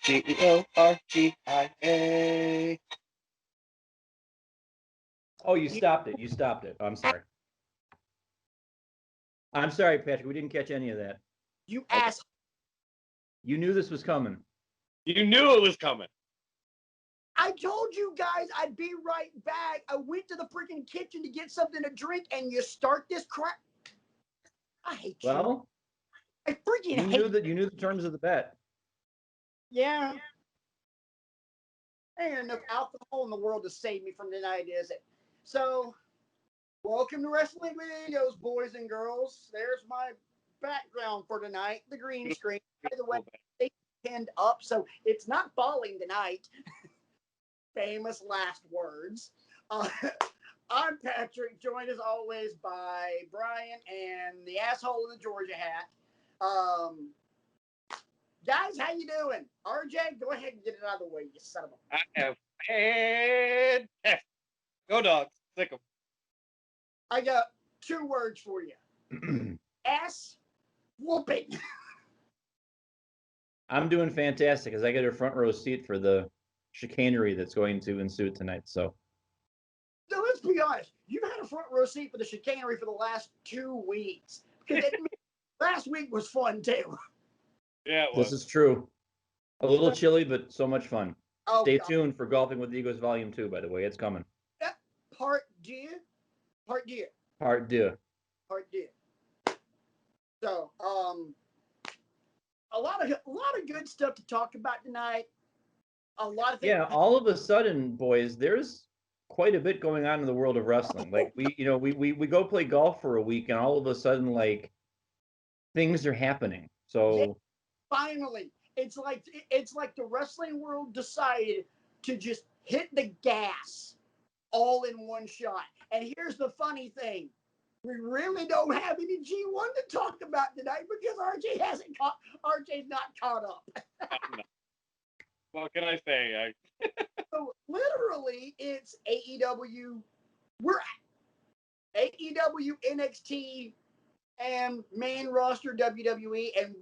Georgia. Oh, you stopped it. You stopped it. Oh, I'm sorry. I'm sorry, Patrick. We didn't catch any of that. You ass. You knew this was coming. You knew it was coming. I told you guys I'd be right back. I went to the freaking kitchen to get something to drink, and you start this crap. I hate you. Well, I freaking you hate knew that. You knew the terms of the bet. Yeah. Ain't enough alcohol in the world to save me from tonight, is it? So, welcome to Wrestling Videos, boys and girls. There's my background for tonight, the green screen. By the way, they pinned up, so it's not falling tonight. Famous last words. I'm Patrick, joined as always by Brian and the asshole in the Georgia hat. Guys, how you doing? RJ, go ahead and get it out of the way, you son of a... I have fantastic. Go dogs. Sick 'em. I got 2 words for you. Ass whooping. I'm doing fantastic because I get a front row seat for the chicanery that's going to ensue tonight. So let's be honest. You've had a front row seat for the chicanery for the last 2 weeks. Because last week was fun, too. Yeah, it was. This is true. A little chilly, but so much fun. Oh, Stay God. tuned for Golfing with Egos Volume 2, by the way. It's coming. Part two. Part 2. Part two. So, a lot of good stuff to talk about tonight. A lot of things. Yeah, all of a sudden, boys, there's quite a bit going on in the world of wrestling. Like we go play golf for a week, and all of a sudden, like things are happening. So yeah, finally, it's like the wrestling world decided to just hit the gas all in one shot. And here's the funny thing. We really don't have any G1 to talk about tonight because RJ's not caught up. What can I say? So literally, it's AEW. We're at AEW, NXT, and main roster WWE. And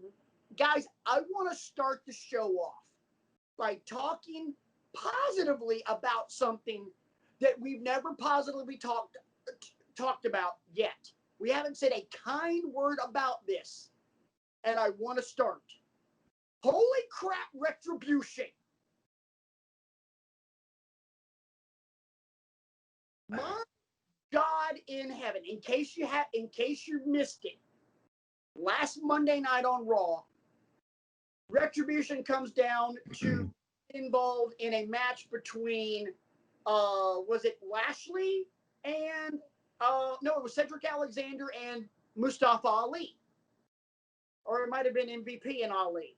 guys, I want to start the show off by talking positively about something that we've never positively talked about yet. We haven't said a kind word about this, and I want to start. Holy crap, Retribution! My God in heaven! In case you missed it, last Monday night on Raw, Retribution comes down to involved in a match between, was it Lashley and no, it was Cedric Alexander and Mustafa Ali, or it might have been MVP and Ali.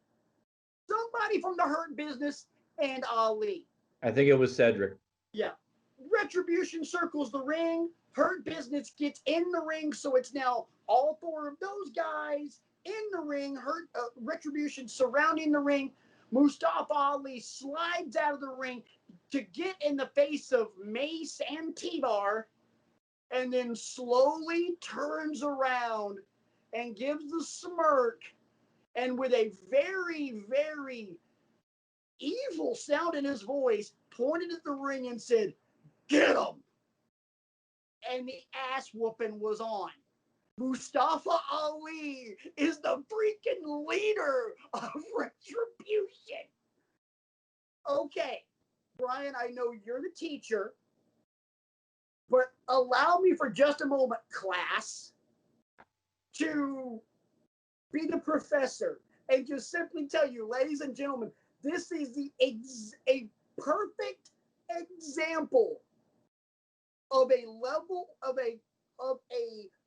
Somebody from the Hurt Business and Ali. I think it was Cedric. Yeah. Retribution circles the ring. Hurt Business gets in the ring, so it's now all 4 of those guys in the ring. Retribution surrounding the ring. Mustafa Ali slides out of the ring to get in the face of Mace and T-Bar, and then slowly turns around and gives the smirk, and with a very, very evil sound in his voice, pointed at the ring and said, "Get him!" And the ass whooping was on. Mustafa Ali is the freaking leader of Retribution. Okay, Brian, I know you're the teacher, but allow me for just a moment, class, to be the professor and just simply tell you, ladies and gentlemen, this is a perfect example of a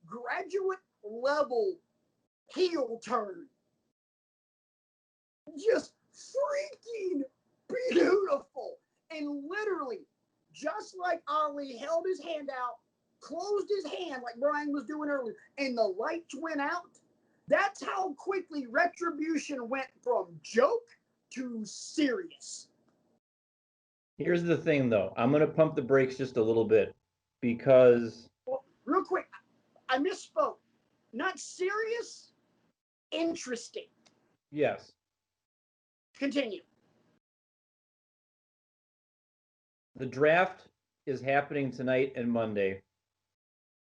graduate level heel turn. Just freaking beautiful. And literally, just like Ali held his hand out, closed his hand like Brian was doing earlier, and the lights went out, that's how quickly Retribution went from joke to serious. Here's the thing, though. I'm going to pump the brakes just a little bit because... Well, real quick, I misspoke. Not serious, interesting. Yes. Continue. the draft is happening tonight and Monday.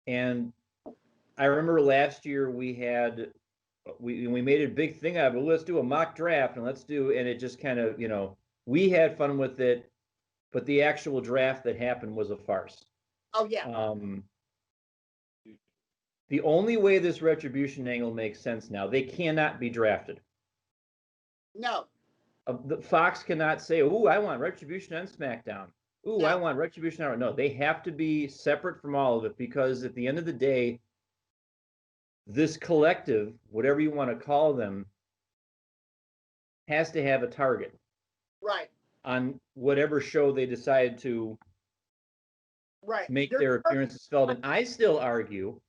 And I remember last year we made a big thing out of it. Let's do a mock draft and it just kind of, we had fun with it, but the actual draft that happened was a farce. Oh yeah. The only way this retribution angle makes sense now, they cannot be drafted. No. The Fox cannot say, "Ooh, I want retribution on SmackDown." Ooh, No. I want retribution on. No, they have to be separate from all of it because at the end of the day, this collective, whatever you want to call them, has to have a target. Right. On whatever show they decide to make their appearances felt. And I still argue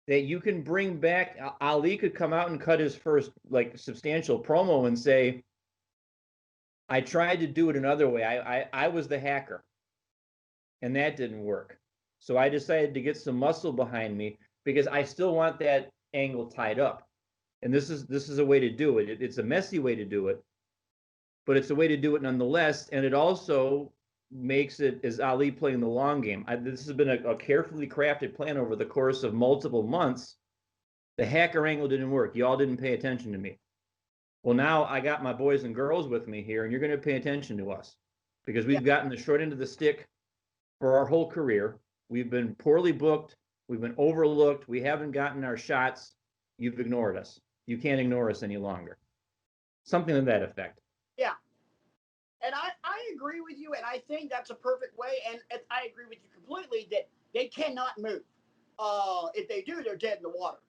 that you can bring back, Ali could come out and cut his first substantial promo and say, I tried to do it another way. I was the hacker and that didn't work. So I decided to get some muscle behind me because I still want that angle tied up. And this is a way to do it. It's a messy way to do it, but it's a way to do it nonetheless. And it also makes it as Ali playing the long game. This has been a carefully crafted plan over the course of multiple months. The hacker angle didn't work. Y'all didn't pay attention to me. Well, now I got my boys and girls with me here, and you're going to pay attention to us because we've gotten the short end of the stick for our whole career. We've been poorly booked. We've been overlooked. We haven't gotten our shots. You've ignored us. You can't ignore us any longer. Something to that effect. Yeah. And I agree with you, and I think that's a perfect way. And I agree with you completely that they cannot move. If they do, they're dead in the water.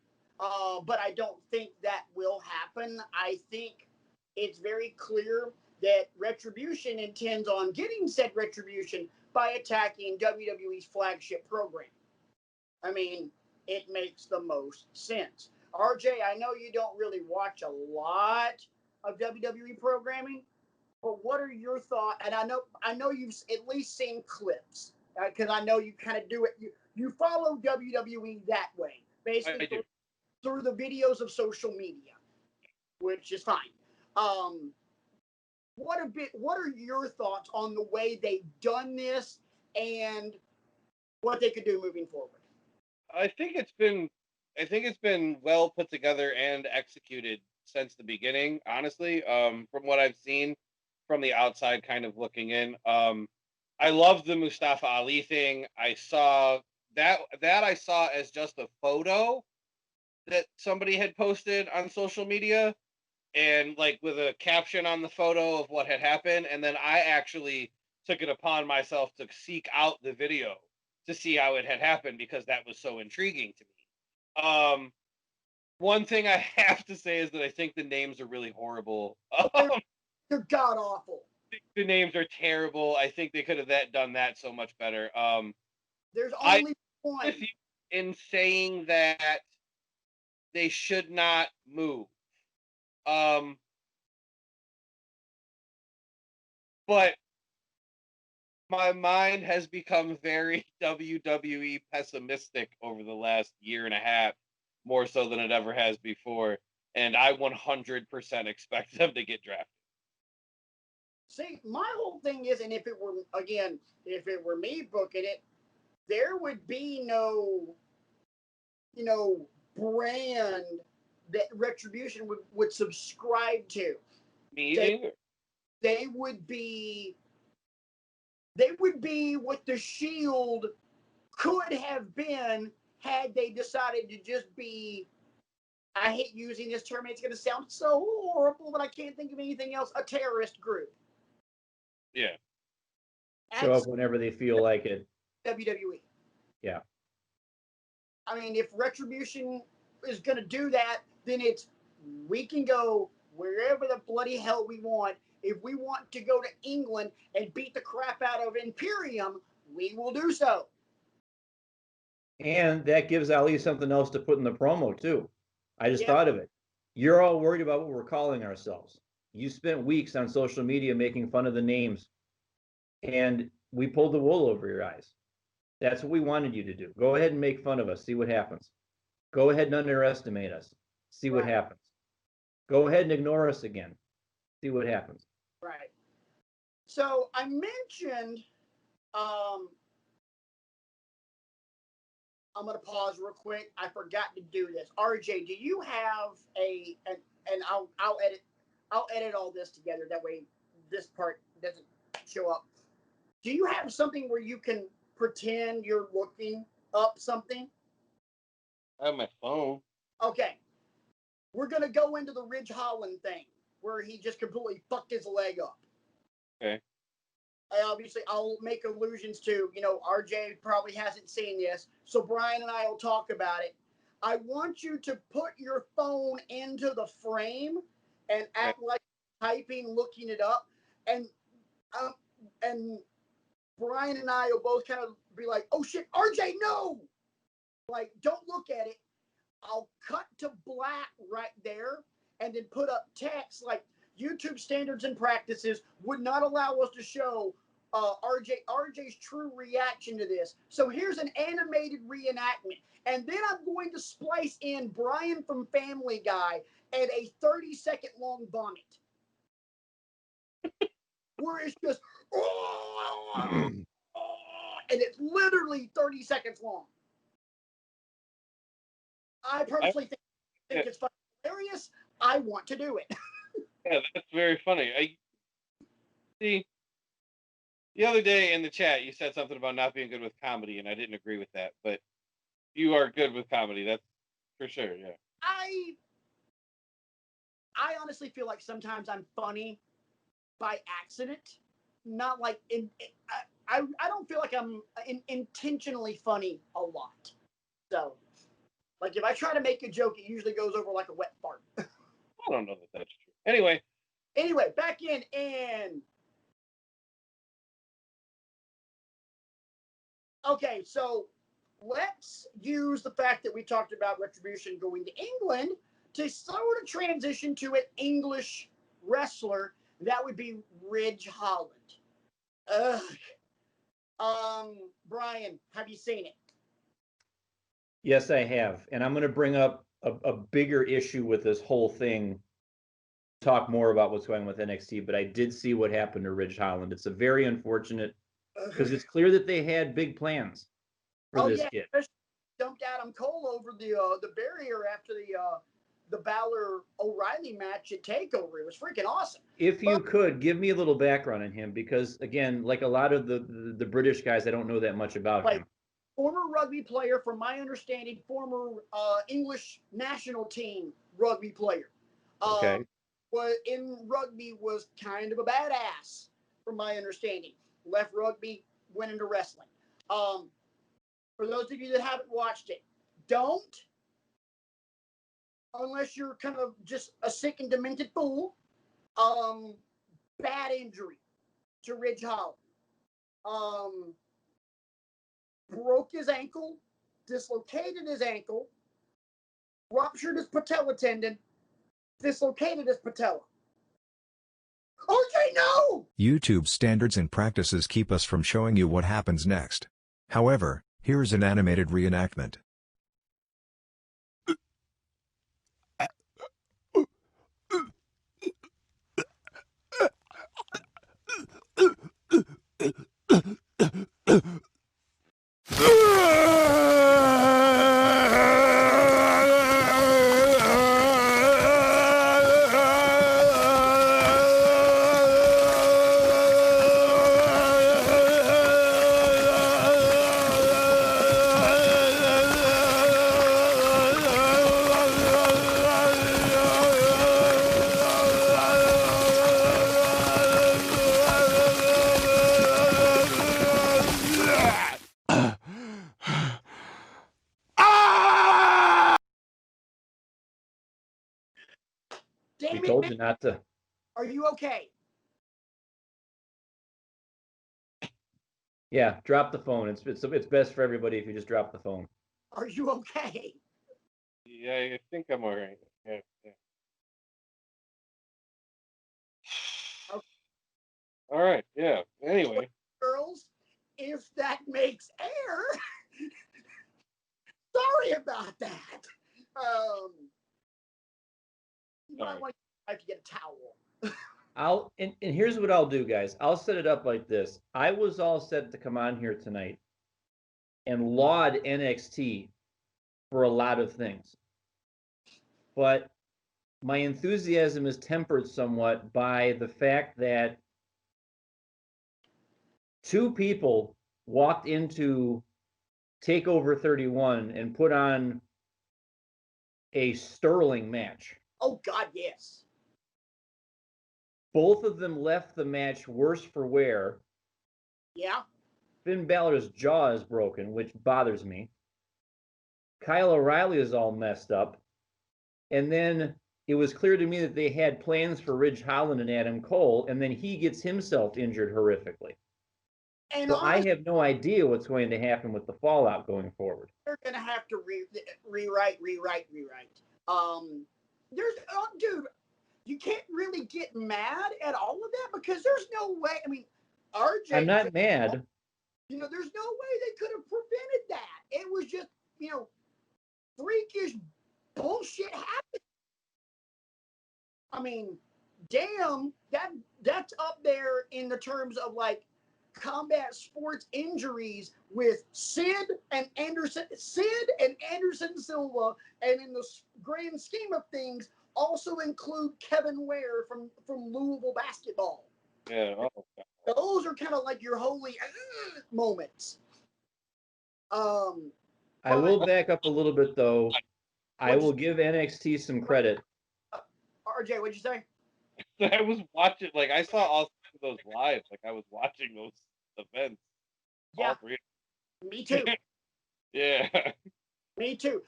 But I don't think that will happen. I think it's very clear that Retribution intends on getting said retribution by attacking WWE's flagship program. I mean, it makes the most sense. RJ, I know you don't really watch a lot of WWE programming, but what are your thoughts? And I know you've at least seen clips because I know you kind of do it. You follow WWE that way, basically through the videos of social media, which is fine. What are your thoughts on the way they've done this and what they could do moving forward? I think it's been well put together and executed since the beginning, honestly. From what I've seen from the outside, kind of looking in, I love the Mustafa Ali thing. I saw that I saw as just a photo that somebody had posted on social media, and with a caption on the photo of what had happened, and then I actually took it upon myself to seek out the video to see how it had happened because that was so intriguing to me. One thing I have to say is that I think the names are really horrible. They're god awful. The names are terrible. I think they could have done that so much better. There's only one. In saying that they should not move. But my mind has become very WWE pessimistic over the last year and a half, more so than it ever has before. And I 100% expect them to get drafted. See, my whole thing is, and if it were me booking it, there would be no, brand that Retribution would subscribe to. Me either. They would be what the Shield could have been had they decided to just be, I hate using this term, it's going to sound so horrible, but I can't think of anything else, a terrorist group. Yeah. Show up whenever they feel like it. WWE. Yeah. I mean, if Retribution is going to do that, then we can go wherever the bloody hell we want. If we want to go to England and beat the crap out of Imperium, we will do so. And that gives Ali something else to put in the promo, too. I just thought of it. You're all worried about what we're calling ourselves. You spent weeks on social media making fun of the names, and we pulled the wool over your eyes. That's what we wanted you to do. Go ahead and make fun of us. See what happens. Go ahead and underestimate us. See what happens. Go ahead and ignore us again. See what happens. Right. So I mentioned I'm gonna pause real quick. I forgot to do this. RJ, do you have and I'll edit all this together. That way, this part doesn't show up. Do you have something where you can pretend you're looking up something? I have my phone. Okay, we're gonna go into the Ridge Holland thing where he just completely fucked his leg up. Okay. Obviously, I'll make allusions to, RJ probably hasn't seen this, so Brian and I will talk about it. I want you to put your phone into the frame and act like typing, looking it up, and Brian and I will both kind of be like, "Oh shit, RJ, no!" Like, don't look at it. I'll cut to black right there, and then put up text like, YouTube standards and practices would not allow us to show RJ's true reaction to this. So here's an animated reenactment. And then I'm going to splice in Brian from Family Guy and a 30-second long vomit. Where it's just, and it's literally 30 seconds long. I personally think it's fucking hilarious. I want to do it. Yeah, that's very funny. I see. The other day in the chat, you said something about not being good with comedy, and I didn't agree with that. But you are good with comedy, that's for sure. Yeah. I honestly feel like sometimes I'm funny by accident, not like I don't feel like I'm intentionally funny a lot. So, like if I try to make a joke, it usually goes over like a wet fart. I don't know that that's true. Anyway, back in and okay, so let's use the fact that we talked about Retribution going to England to sort of transition to an English wrestler. That would be Ridge Holland. Brian, have you seen it? Yes, I have. And I'm going to bring up a bigger issue with this whole thing. Talk more about what's going on with NXT, but I did see what happened to Ridge Holland. It's a very unfortunate because it's clear that they had big plans for this kid. Dumped Adam Cole over the barrier after the Balor O'Reilly match at TakeOver. It was freaking awesome. If you could give me a little background on him, because again, like a lot of the British guys, I don't know that much about him. Former rugby player, from my understanding, former English national team rugby player. Okay. In rugby was kind of a badass, from my understanding. Left rugby, went into wrestling. For those of you that haven't watched it, don't, unless you're kind of just a sick and demented fool. Bad injury to Ridge Holland. Broke his ankle, dislocated his ankle, ruptured his patella tendon, dislocated his patella. RJ, no! YouTube standards and practices keep us from showing you what happens next. However, here's an animated reenactment. We told you not to. Are you okay? Yeah, drop the phone. It's best for everybody if you just drop the phone. Are you okay? Yeah, I think I'm all right. Yeah. Okay. All right. Yeah. Anyway, girls, if that makes air. Sorry about that. You might want to get a towel. And here's what I'll do, guys. I'll set it up like this. I was all set to come on here tonight and laud NXT for a lot of things. But my enthusiasm is tempered somewhat by the fact that two people walked into TakeOver 31 and put on a sterling match. Oh, God, yes. Both of them left the match worse for wear. Yeah. Finn Balor's jaw is broken, which bothers me. Kyle O'Reilly is all messed up. And then it was clear to me that they had plans for Ridge Holland and Adam Cole, and then he gets himself injured horrifically. And so honestly, I have no idea what's going to happen with the fallout going forward. They're going to have to rewrite. Dude, you can't really get mad at all of that because there's no way. I mean, RJ. I'm not mad. There's no way they could have prevented that. It was just, freakish bullshit happened. I mean, damn, that's up there in the terms of like combat sports injuries with Sid and Anderson Silva, and in the grand scheme of things, also include Kevin Ware from Louisville basketball. Yeah. Oh, those are kind of like your holy moments. I will back up a little bit though. I will give NXT some credit. RJ, what'd you say? I was watching, like, I saw all of those live. Like, I was watching those events. Yeah. All three. Me too. Yeah. Me too.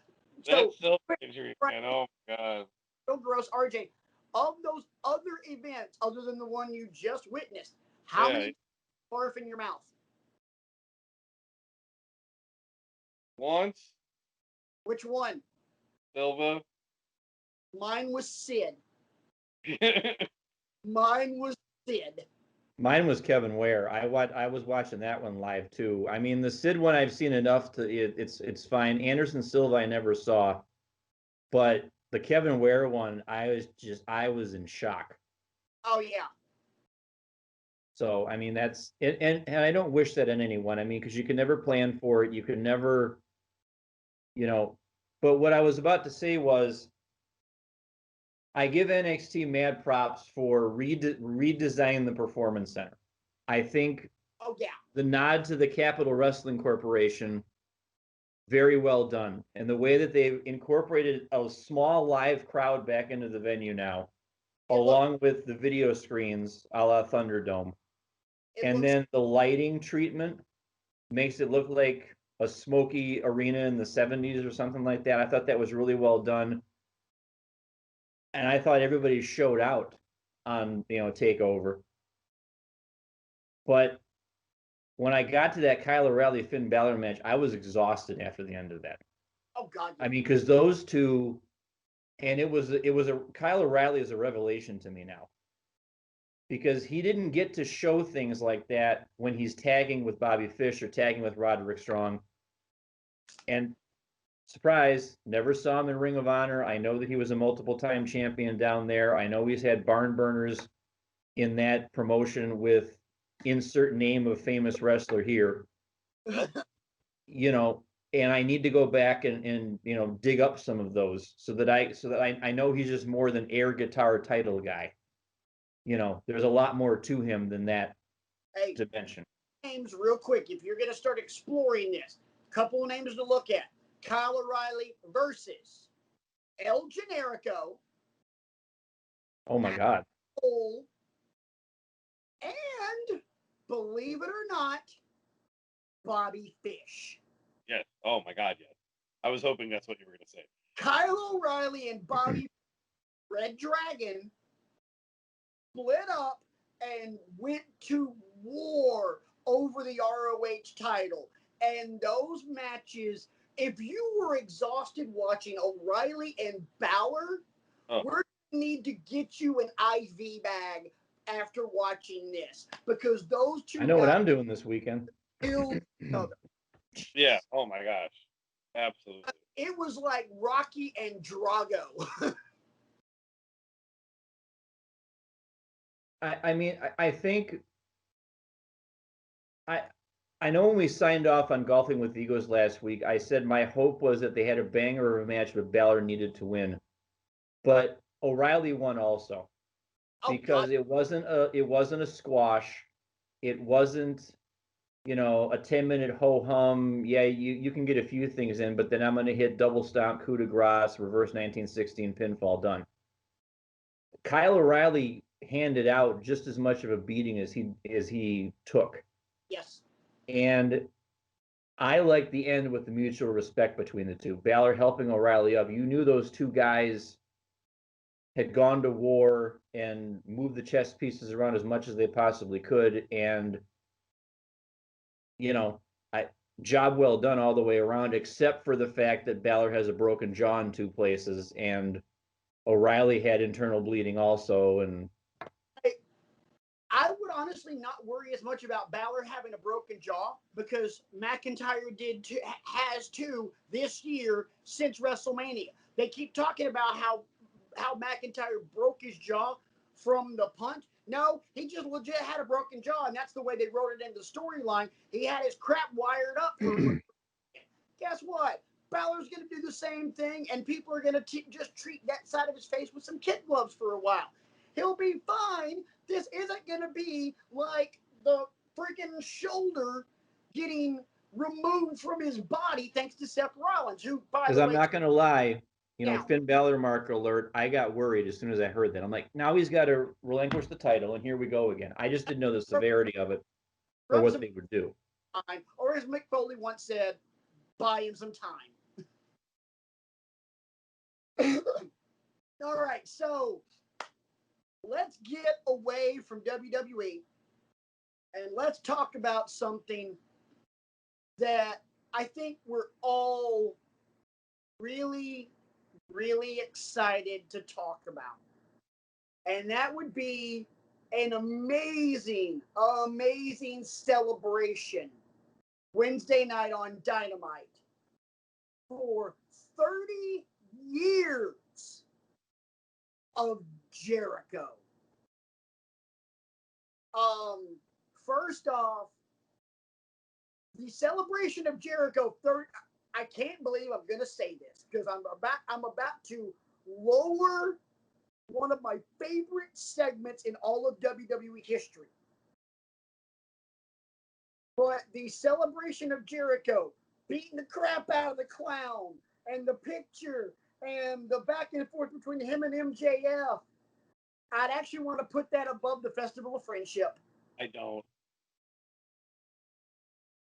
That's so injury, man. Oh, my God. So gross. RJ, of those other events, other than the one you just witnessed, how many barf in your mouth? Once. Which one? Silva. Mine was Sid. Mine was Sid. Mine was Kevin Ware. I was watching that one live too. I mean, the Sid one I've seen enough to it's fine. Anderson Silva I never saw, but the Kevin Ware one I was in shock. Oh yeah. So I mean that's and I don't wish that on anyone. I mean, because you can never plan for it. You can never, But what I was about to say was, I give NXT mad props for redesigning the Performance Center. I think the nod to the Capital Wrestling Corporation, very well done. And the way that they've incorporated a small live crowd back into the venue now, along with the video screens a la Thunderdome. And then the lighting treatment makes it look like a smoky arena in the 70s or something like that. I thought that was really well done. And I thought everybody showed out on, TakeOver. But when I got to that Kyle O'Reilly Finn Balor match, I was exhausted after the end of that. Oh God! I mean, because those two, and it was Kyle O'Reilly is a revelation to me now, because he didn't get to show things like that when he's tagging with Bobby Fish or tagging with Roderick Strong. And surprise, never saw him in Ring of Honor. I know that he was a multiple-time champion down there. I know he's had barn burners in that promotion with insert name of famous wrestler here. And I need to go back and dig up some of those so that I know he's just more than air guitar title guy. There's a lot more to him than that dimension. Names real quick, if you're going to start exploring this, couple of names to look at. Kyle O'Reilly versus El Generico. Oh my God. And, believe it or not, Bobby Fish. Yes. Oh my God, yes. I was hoping that's what you were going to say. Kyle O'Reilly and Bobby Red Dragon split up and went to war over the ROH title. And those matches, if you were exhausted watching O'Reilly and Balor, we're going to need to get you an IV bag after watching this. Because those two I know what I'm doing this weekend. Yeah. Oh my gosh. Absolutely. It was like Rocky and Drago. I mean, I think I know when we signed off on Golfing with Egos last week, I said my hope was that they had a banger of a match, but Balor needed to win. But O'Reilly won also because it wasn't a squash. It wasn't, a 10-minute ho-hum. Yeah, you can get a few things in, but then I'm going to hit double stomp, coup de grace, reverse 1916 pinfall, done. Kyle O'Reilly handed out just as much of a beating as he took. Yes. And I like the end with the mutual respect between the two. Balor helping O'Reilly up. You knew those two guys had gone to war and moved the chess pieces around as much as they possibly could. And, job well done all the way around, except for the fact that Balor has a broken jaw in two places and O'Reilly had internal bleeding also. And I would honestly not worry as much about Balor having a broken jaw because McIntyre has too this year since WrestleMania. They keep talking about how McIntyre broke his jaw from the punch. No, he just legit had a broken jaw, and that's the way they wrote it in the storyline. He had his crap wired up. Guess what? Balor's going to do the same thing, and people are going to just treat that side of his face with some kid gloves for a while. He'll be fine. This isn't going to be like the freaking shoulder getting removed from his body thanks to Seth Rollins, who, by the way... Because I'm not going to lie, Finn Balor mark alert, I got worried as soon as I heard that. I'm like, now he's got to relinquish the title, and here we go again. I just didn't know the severity of it or what they would do. Or as Mick Foley once said, buy him some time. All right, so let's get away from WWE and let's talk about something that I think we're all really, really excited to talk about. And that would be an amazing, amazing celebration Wednesday night on Dynamite for 30 years of Jericho. First off, the celebration of Jericho I can't believe I'm going to say this because I'm about to lower one of my favorite segments in all of WWE history. But the celebration of Jericho, beating the crap out of the clown, and the picture, and the back and forth between him and MJF, I'd actually want to put that above the Festival of Friendship. I don't.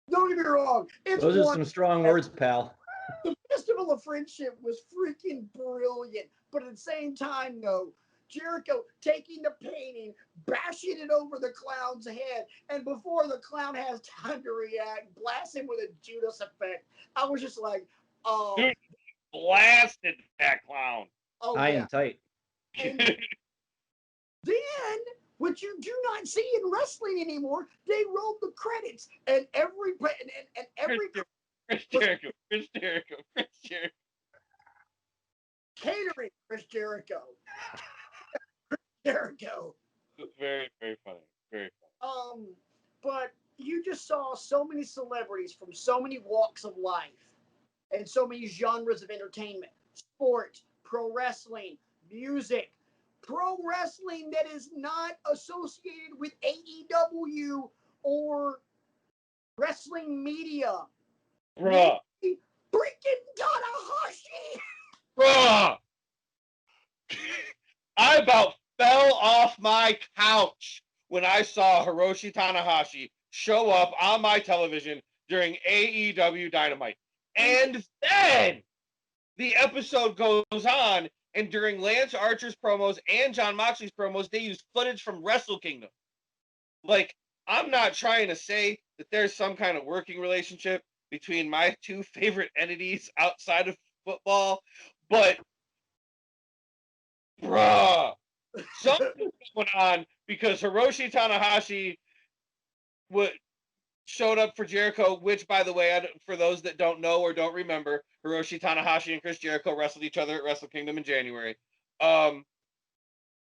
Don't get me wrong. Those are some strong words, pal. The Festival of Friendship was freaking brilliant. But at the same time, though, Jericho taking the painting, bashing it over the clown's head, and before the clown has time to react, blast him with a Judas effect. I was just like, oh. Dude, blasted that clown. Oh, high and tight. And then, what you do not see in wrestling anymore, they rolled the credits, and every Chris Jericho. Catering Chris Jericho. Jericho. Very, very funny. Very funny. But you just saw so many celebrities from so many walks of life and so many genres of entertainment, sport, pro wrestling, music, pro wrestling that is not associated with AEW or wrestling media. Bruh. Freaking Tanahashi. Bruh. I about fell off my couch when I saw Hiroshi Tanahashi show up on my television during AEW Dynamite. And then the episode goes on, and during Lance Archer's promos and Jon Moxley's promos, they use footage from Wrestle Kingdom. Like, I'm not trying to say that there's some kind of working relationship between my two favorite entities outside of football, but bruh, something's going on because Hiroshi Tanahashi showed up for Jericho, which, by the way, for those that don't know or don't remember, Hiroshi Tanahashi and Chris Jericho wrestled each other at Wrestle Kingdom in January.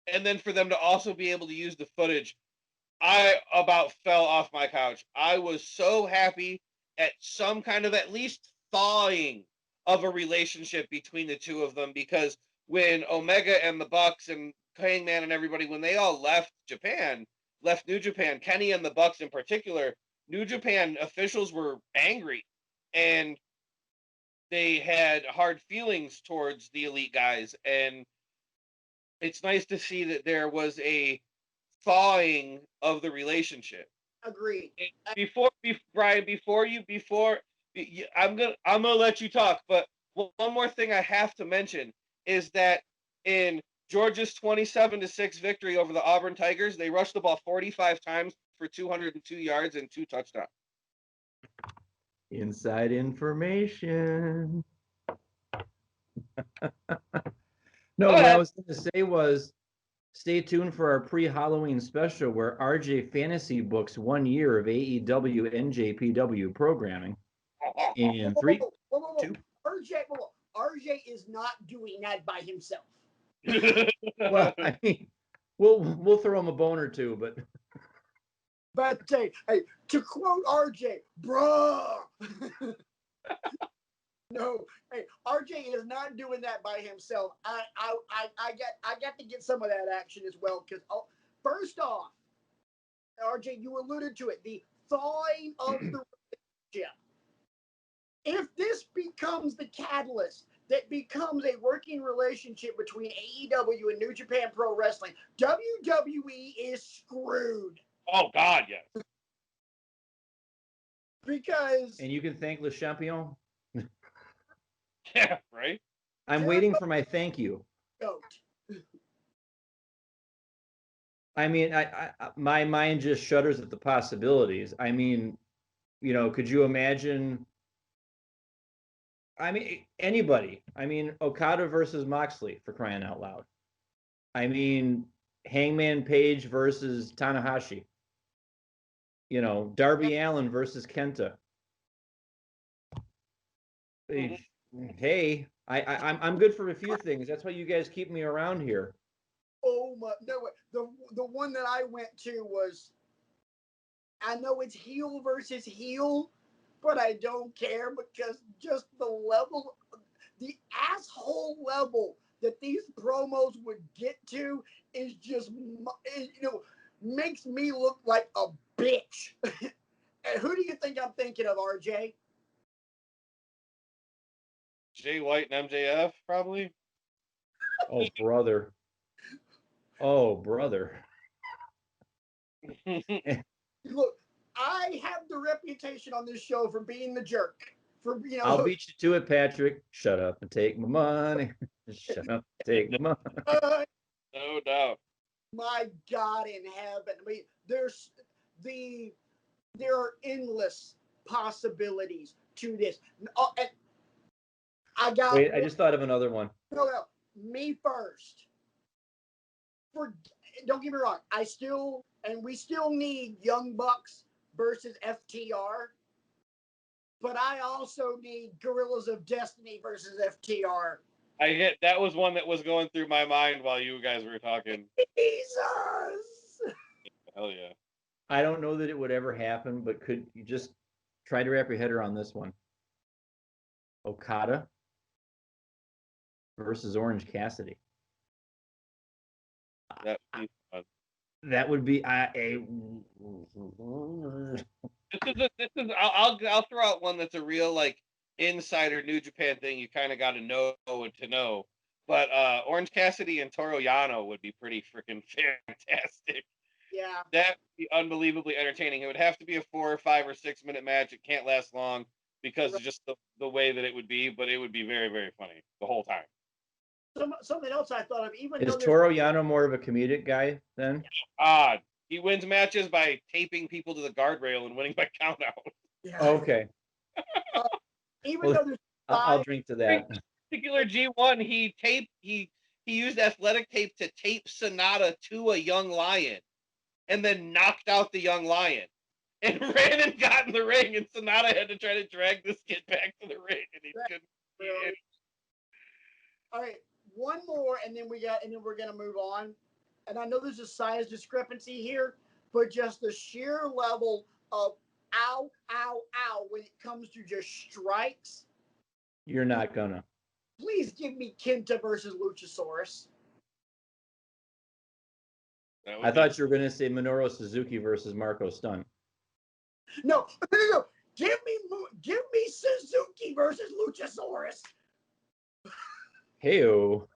and then for them to also be able to use the footage, I about fell off my couch. I was so happy at some kind of at least thawing of a relationship between the two of them, because when Omega and the Bucks and Hangman and everybody, when they all left New Japan, Kenny and the Bucks in particular, New Japan officials were angry and they had hard feelings towards the Elite guys. And it's nice to see that there was a thawing of the relationship. Agreed. Brian, I'm gonna let you talk, but one more thing I have to mention is that in Georgia's 27-6 victory over the Auburn Tigers, they rushed the ball 45 times for 202 yards and 2 touchdowns. Inside information. No, what I was going to say was, stay tuned for our pre-Halloween special where RJ Fantasy books 1 year of AEW NJPW programming. In 3, 2. RJ is not doing that by himself. Well, I mean, we'll throw him a bone or two, but. But hey, to quote RJ, bruh. No, hey, RJ is not doing that by himself. I got to get some of that action as well, because first off, RJ, you alluded to it, the thawing of the relationship. If this becomes the catalyst that becomes a working relationship between AEW and New Japan Pro Wrestling, WWE is screwed. Oh God, yes. Because and you can thank Le Champion. Yeah, right. I'm waiting for my thank you. I mean, I my mind just shudders at the possibilities. I mean, you know, could you imagine? I mean, anybody. I mean, Okada versus Moxley, for crying out loud. I mean, Hangman Page versus Tanahashi. You know, Darby Allin versus Kenta. Hey, I'm good for a few things. That's why you guys keep me around here. Oh my! No, the one that I went to was, I know it's heel versus heel, but I don't care, because just the level, the asshole level that these promos would get to is just, makes me look like a bitch. And who do you think I'm thinking of, RJ? Jay White and MJF, probably. Oh, brother. Oh, brother. Look, I have the reputation on this show for being the jerk. I'll beat you to it, Patrick. Shut up and take my money. Shut up, take my money. No doubt. My God in heaven. I mean, there are endless possibilities to this. And Wait, I just thought of another one. No, me first. Don't get me wrong. We still need Young Bucks versus FTR. But I also need Gorillas of Destiny versus FTR. That was one that was going through my mind while you guys were talking. Jesus! Hell yeah. I don't know that it would ever happen, but could you just try to wrap your head around this one? Okada versus Orange Cassidy. That would be a. I'll throw out one that's a real like insider New Japan thing. You kind of got to know to know, but Orange Cassidy and Toru Yano would be pretty freaking fantastic. Yeah, that would be unbelievably entertaining. It would have to be a 4 or 5 or 6 minute match. It can't last long because of just the way that it would be, but it would be very, very funny the whole time. Something else I thought of. Is Toru Yano more of a comedic guy then? Odd. He wins matches by taping people to the guardrail and winning by countout. Yeah. Okay. Even though there's I'll drink to that. Particular G1, he used athletic tape to tape Sonata to a young lion, and then knocked out the young lion, and ran and got in the ring, and Sonata had to try to drag this kid back to the ring, and he couldn't. All right, one more, and then we're gonna move on. and I know there's a size discrepancy here, but just the sheer level of ow, ow, ow when it comes to just strikes. You're not gonna. Please give me Kenta versus Luchasaurus. I thought you were gonna say Minoru Suzuki versus Marco Stunt. No. Give me Suzuki versus Luchasaurus. Hey-o.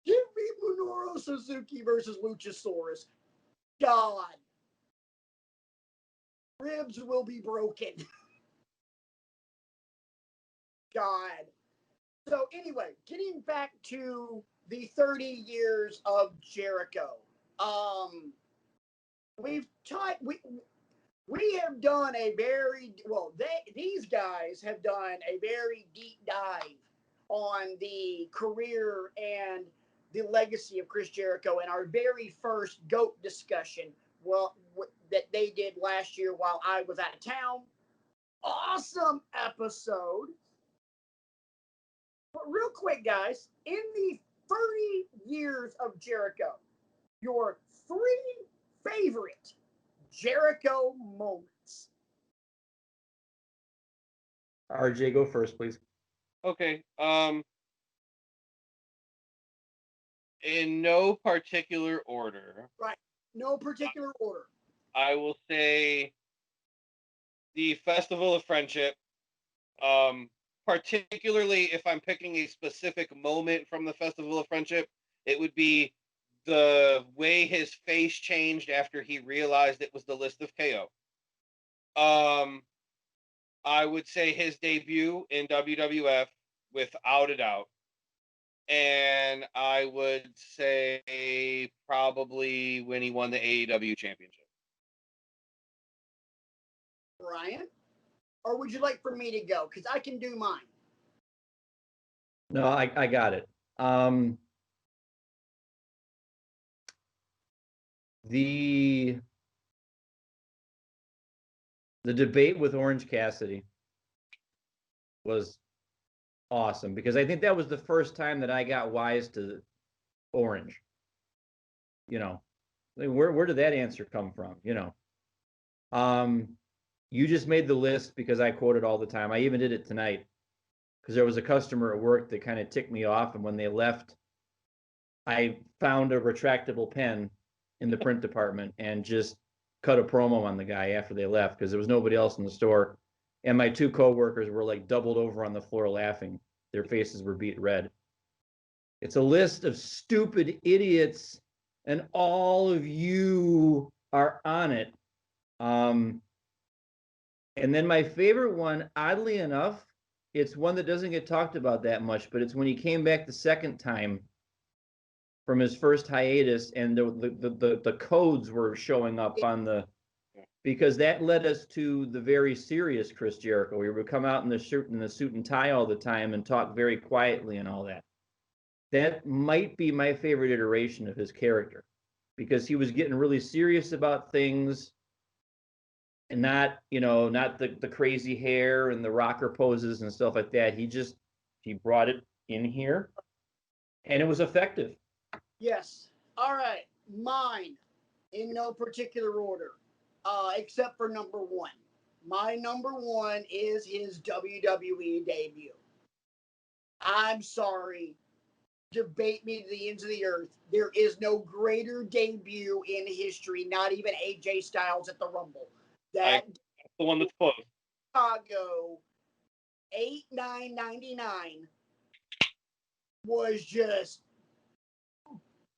Give me Minoru Suzuki versus Luchasaurus. God. Ribs will be broken. God. So anyway, getting back to the 30 years of Jericho. We have done a very these guys have done a very deep dive on the career and the legacy of Chris Jericho in our very first GOAT discussion that they did last year while I was out of town. Awesome episode. But real quick, guys, in the 30 years of Jericho, your 3 favorite Jericho moments. RJ, go first, please. Okay. In no particular order. Right. No particular order. I will say the Festival of Friendship. Particularly if I'm picking a specific moment from the Festival of Friendship, it would be the way his face changed after he realized it was the List of KO. I would say his debut in WWF, without a doubt. And I would say probably when he won the AEW championship. Brian? Or would you like for me to go? Because I can do mine. No, I got it. The debate with Orange Cassidy was awesome because I think that was the first time that I got wise to Orange. You know, where did that answer come from? You know, you just made the list because I quote it all the time. I even did it tonight because there was a customer at work that kind of ticked me off, and when they left, I found a retractable pen in the print department and just cut a promo on the guy after they left because there was nobody else in the store. And my 2 coworkers were like doubled over on the floor laughing. Their faces were beat red. It's a list of stupid idiots, and all of you are on it. And then my favorite one, oddly enough, it's one that doesn't get talked about that much, but it's when he came back the second time from his first hiatus, and the codes were showing up on the, because that led us to the very serious Chris Jericho. We would come out in the suit and tie all the time and talk very quietly and all that. That might be my favorite iteration of his character because he was getting really serious about things and not the crazy hair and the rocker poses and stuff like that. He brought it in here and it was effective. Yes. All right. Mine, in no particular order, except for number 1. My number 1 is his WWE debut. I'm sorry. Debate me to the ends of the earth. There is no greater debut in history, not even AJ Styles at the Rumble. That's the one that's close. Chicago 8/9/99 was just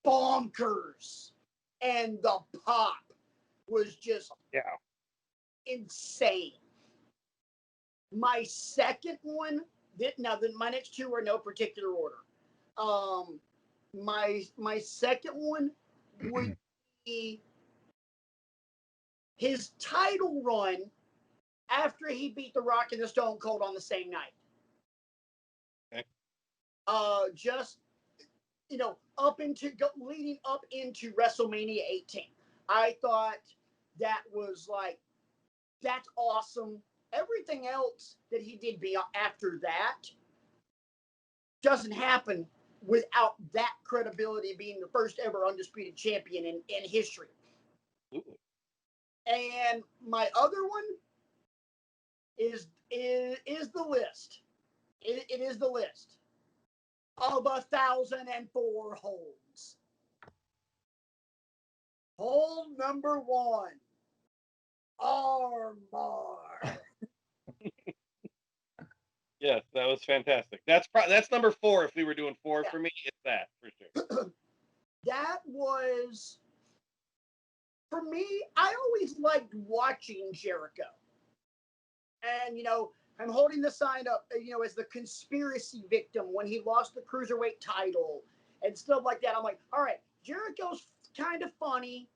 bonkers, and the pop was just insane. My second one, my next 2 are no particular order. My second one would be his title run after he beat The Rock and the Stone Cold on the same night. Okay. Just leading up into WrestleMania 18. I thought that was that's awesome. Everything else that he did after that doesn't happen without that credibility being the first ever undisputed champion in history. Ooh. And my other one is the list. It is the list of 1,004 holds. Hold number 1, Armbar. Yes, that was fantastic. That's number 4. If we were doing 4 for me, it's that for sure. That was, for me, I always liked watching Jericho. And, I'm holding the sign up, as the conspiracy victim when he lost the Cruiserweight title and stuff like that. I'm like, all right, Jericho's kind of funny.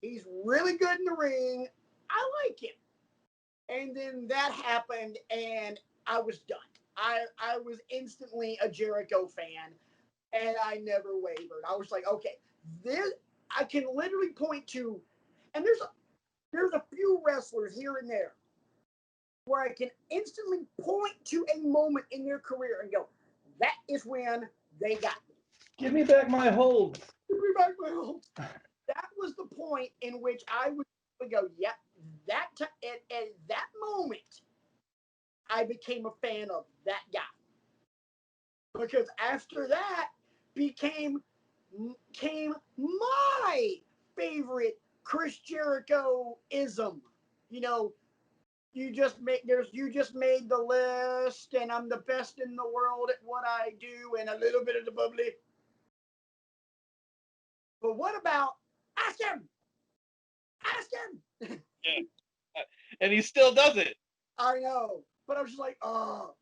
He's really good in the ring. I like him. And then that happened, and I was done. I was instantly a Jericho fan, and I never wavered. I was like, okay, this, I can literally point to, and there's a few wrestlers here and there where I can instantly point to a moment in their career and go, that is when they got me. Give me back my hold. Give me back my hold. That was the point in which I would go, yep, at that moment, I became a fan of that guy. Because after that came my favorite Chris Jericho-ism. You just made the list, and I'm the best in the world at what I do, and a little bit of the bubbly. But what about ask him? Ask him. Yeah, and he still does it. I know, but I was just like, oh.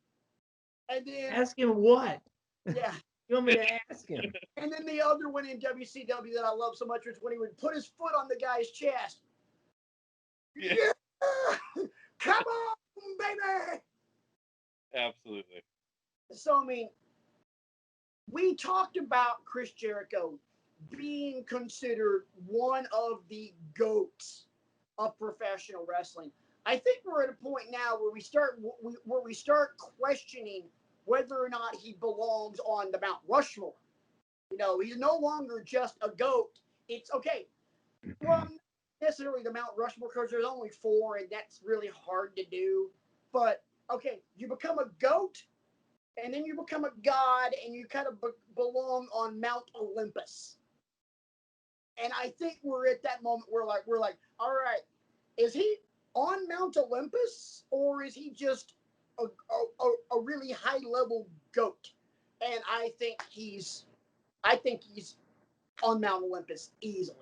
And then ask him what? Yeah. You want me to ask him? And then the other one in WCW that I love so much was when he would put his foot on the guy's chest. Yeah. Come on, baby. Absolutely. So, we talked about Chris Jericho being considered one of the GOATs of professional wrestling. I think we're at a point now where we start questioning whether or not he belongs on the Mount Rushmore. He's no longer just a GOAT. It's okay. Well, not necessarily the Mount Rushmore, because there's only 4, and that's really hard to do. But okay, you become a GOAT, and then you become a god, and you kind of belong on Mount Olympus. And I think we're at that moment where we're like, all right, is he on Mount Olympus, or is he just a really high level GOAT? And I think he's on Mount Olympus easily.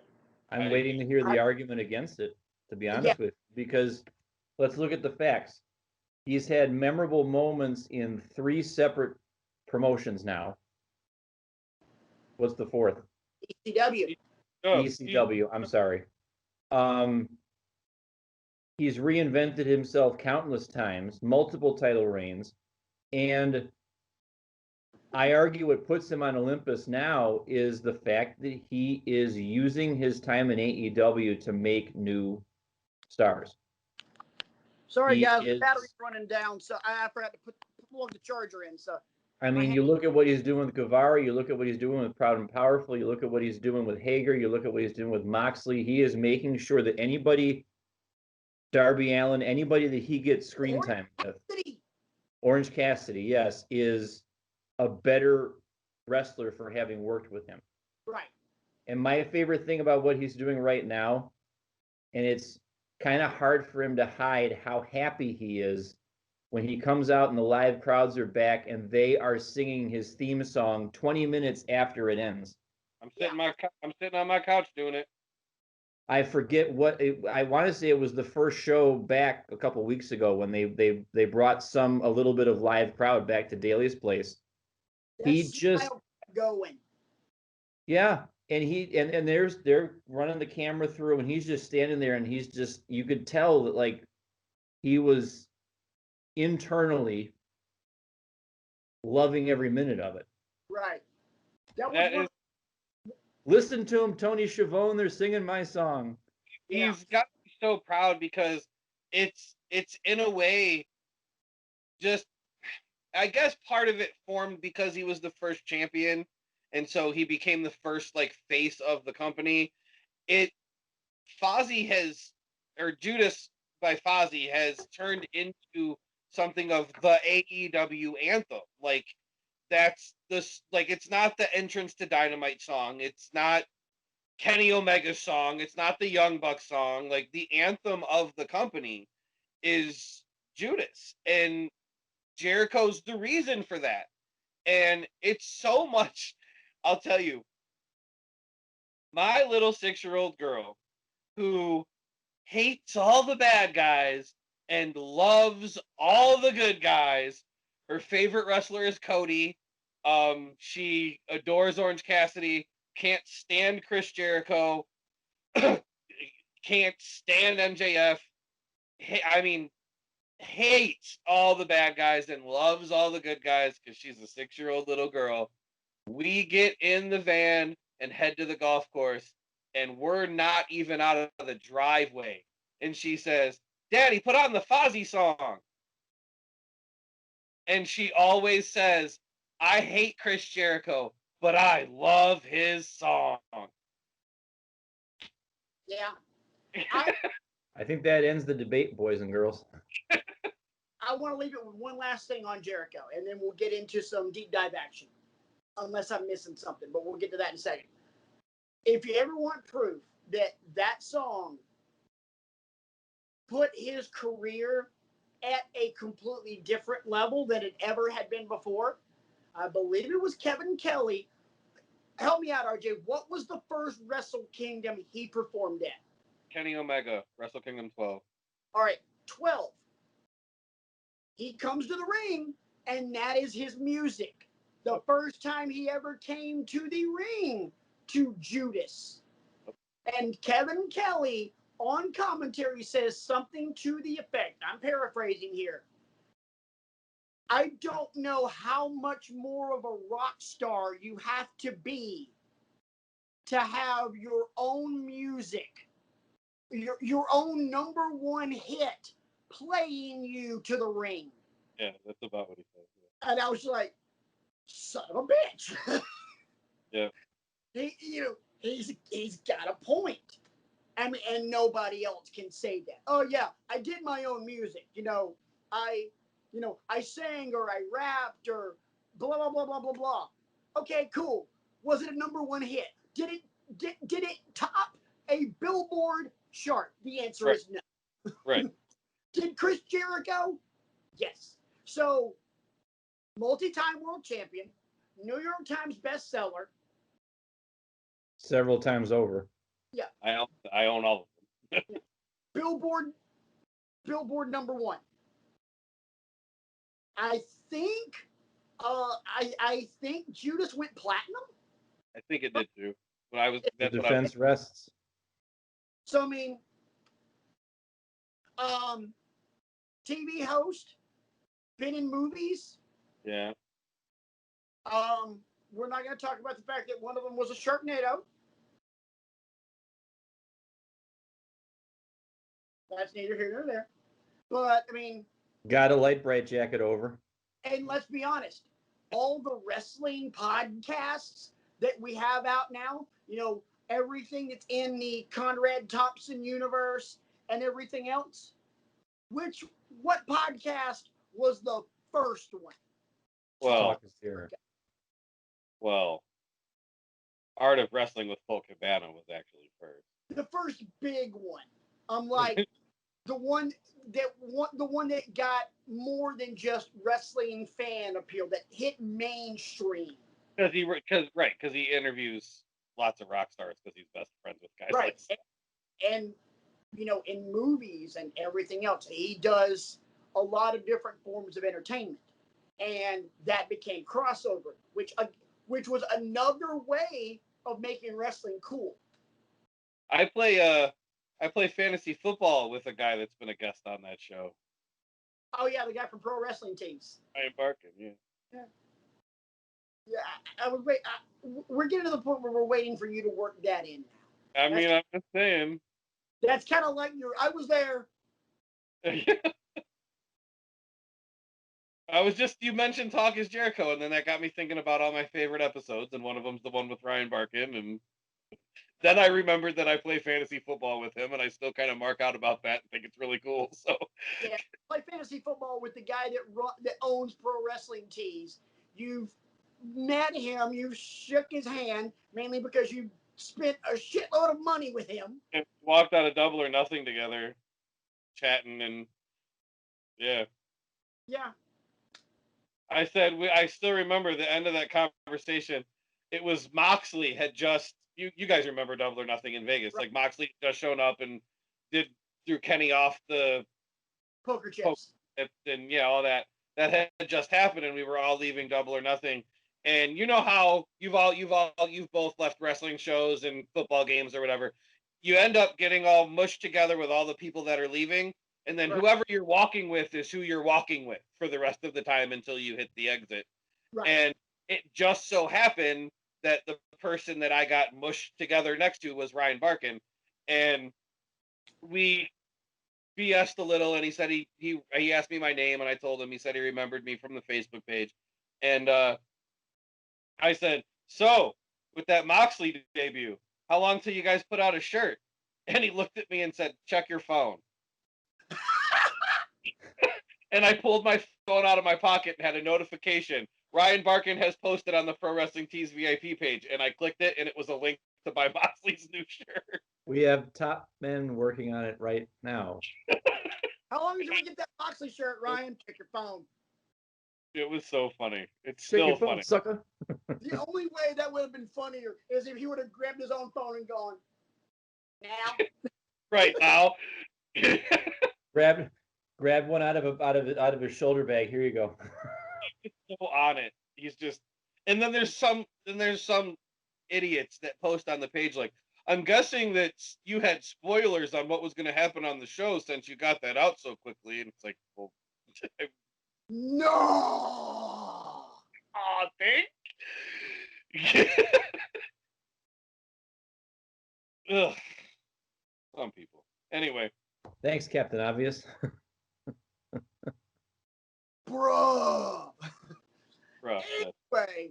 I'm waiting to hear the argument against it, to be honest with you, because let's look at the facts. He's had memorable moments in 3 separate promotions now. What's the 4th? ECW. ECW, I'm sorry. He's reinvented himself countless times, multiple title reigns, and I argue what puts him on Olympus now is the fact that he is using his time in AEW to make new stars. Sorry, guys, the battery's running down, so I forgot to plug the charger in. So, you look at what he's doing with Guevara, you look at what he's doing with Proud and Powerful, you look at what he's doing with Hager, you look at what he's doing with Moxley. He is making sure that anybody, Darby Allin, anybody that he gets screen time with, Orange Cassidy, yes, is a better wrestler for having worked with him. Right. And my favorite thing about what he's doing right now, and it's kind of hard for him to hide how happy he is when he comes out and the live crowds are back and they are singing his theme song 20 minutes after it ends. I'm sitting on my couch doing it. I forget I want to say it was the first show back a couple weeks ago when they brought a little bit of live crowd back to Daly's place. He just going. Yeah, and they're running the camera through, and he's just standing there, and you could tell that he was internally loving every minute of it. Right. Listen to him, Tony Schiavone. They're singing my song. He's got to be so proud because it's in a way just I guess part of it formed because he was the first champion, and so he became the first like face of the company. Fozzy has, or Judas by Fozzy has turned into something of the AEW anthem. Like that's this, like it's not the entrance to Dynamite song. It's not Kenny Omega's song. It's not the Young Bucks song. Like the anthem of the company is Judas, and Jericho's the reason for that. And it's so much. I'll tell you, my little 6-year-old girl who hates all the bad guys and loves all the good guys. Her favorite wrestler is Cody. She adores Orange Cassidy. Can't stand Chris Jericho. Can't stand MJF. I mean, hates all the bad guys and loves all the good guys because she's a 6-year-old little girl. We get in the van and head to the golf course, and we're not even out of the driveway. And she says, Daddy, put on the Fozzy song. And she always says, I hate Chris Jericho, but I love his song. Yeah. I think that ends the debate, boys and girls. I want to leave it with one last thing on Jericho, and then we'll get into some deep dive action. Unless I'm missing something, but we'll get to that in a second. If you ever want proof that that song put his career at a completely different level than it ever had been before, I believe it was Kevin Kelly. Help me out, RJ. What was the first Wrestle Kingdom he performed at? Kenny Omega, Wrestle Kingdom 12. All right, 12. He comes to the ring, and that is his music. The first time he ever came to the ring to Judas. And Kevin Kelly on commentary says something to the effect, I'm paraphrasing here, I don't know how much more of a rock star you have to be to have your own music, your own number one hit playing you to the ring. Yeah, that's about what he said. Yeah. And I was like, son of a bitch. Yeah. He's got a point. I mean, and nobody else can say that. Oh yeah, I did my own music. I sang or I rapped or blah blah blah blah blah blah. Okay, cool. Was it a number one hit? Did it top a Billboard chart? The answer is no. Right. Did Chris Jericho? Yes. So, multi-time world champion, New York Times bestseller. Several times over. Yeah. I own all of them. Yeah. Billboard number one. I think Judas went platinum. I think it did too. But the defense rests. So I mean, TV host, been in movies. Yeah. We're not going to talk about the fact that one of them was a Sharknado. That's neither here nor there. But, I mean... Got a light bright jacket over. And let's be honest, all the wrestling podcasts that we have out now, everything that's in the Conrad Thompson universe and everything else, what podcast was the first one? Well, Art of Wrestling with Paul Cabana was actually first. The first big one. I'm like the one that got more than just wrestling fan appeal, that hit mainstream. Because he interviews lots of rock stars because he's best friends with guys. Right. Like and in movies and everything else, he does a lot of different forms of entertainment, and that became crossover, which was another way of making wrestling cool. I play fantasy football with a guy that's been a guest on that show. Oh yeah, the guy from Pro Wrestling Teams. Ryan Barkin, yeah. Yeah, I would wait. We're getting to the point where we're waiting for you to work that in now. I'm just saying. That's kind of like I was there. You mentioned Talk is Jericho, and then that got me thinking about all my favorite episodes, and one of them's the one with Ryan Barkin, and then I remembered that I play fantasy football with him, and I still kind of mark out about that and think it's really cool. So yeah, play fantasy football with the guy that owns Pro Wrestling Tees. You've met him, you shook his hand, mainly because you spent a shitload of money with him. and walked out of Double or Nothing together, chatting, and yeah. Yeah. I said I still remember the end of that conversation. It was Moxley had just you guys remember Double or Nothing in Vegas. Right. Like Moxley had just shown up and threw Kenny off the poker chips. And yeah, all that had just happened, and we were all leaving Double or Nothing. And you know how you've both left wrestling shows and football games or whatever. You end up getting all mushed together with all the people that are leaving, and then Right. whoever you're walking with is who you're walking with for the rest of the time until you hit the exit. Right. And it just so happened that the person that I got mushed together next to was Ryan Barkin, and we BS'd a little, and he said he asked me my name, and I told him. He said he remembered me from the Facebook page, and I said, so with that Moxley debut, how long till you guys put out a shirt? And he looked at me and said, check your phone. And I pulled my phone out of my pocket and had a notification. Ryan Barkin has posted on the Pro Wrestling Tees VIP page, and I clicked it, and it was a link to buy Moxley's new shirt. We have top men working on it right now. How long did we get that Moxley shirt, Ryan? Check your phone. It was so funny. It's Check still your phone, funny. Sucker. The only way that would have been funnier is if he would have grabbed his own phone and gone, now. Right now. Grab one out of his shoulder bag. Here you go. He's so on it. He's just, and then there's some idiots that post on the page like, I'm guessing that you had spoilers on what was going to happen on the show since you got that out so quickly. And it's like, well, no. Oh, thank. Ugh. Some people. Anyway. Thanks, Captain Obvious. Bruh. Anyway,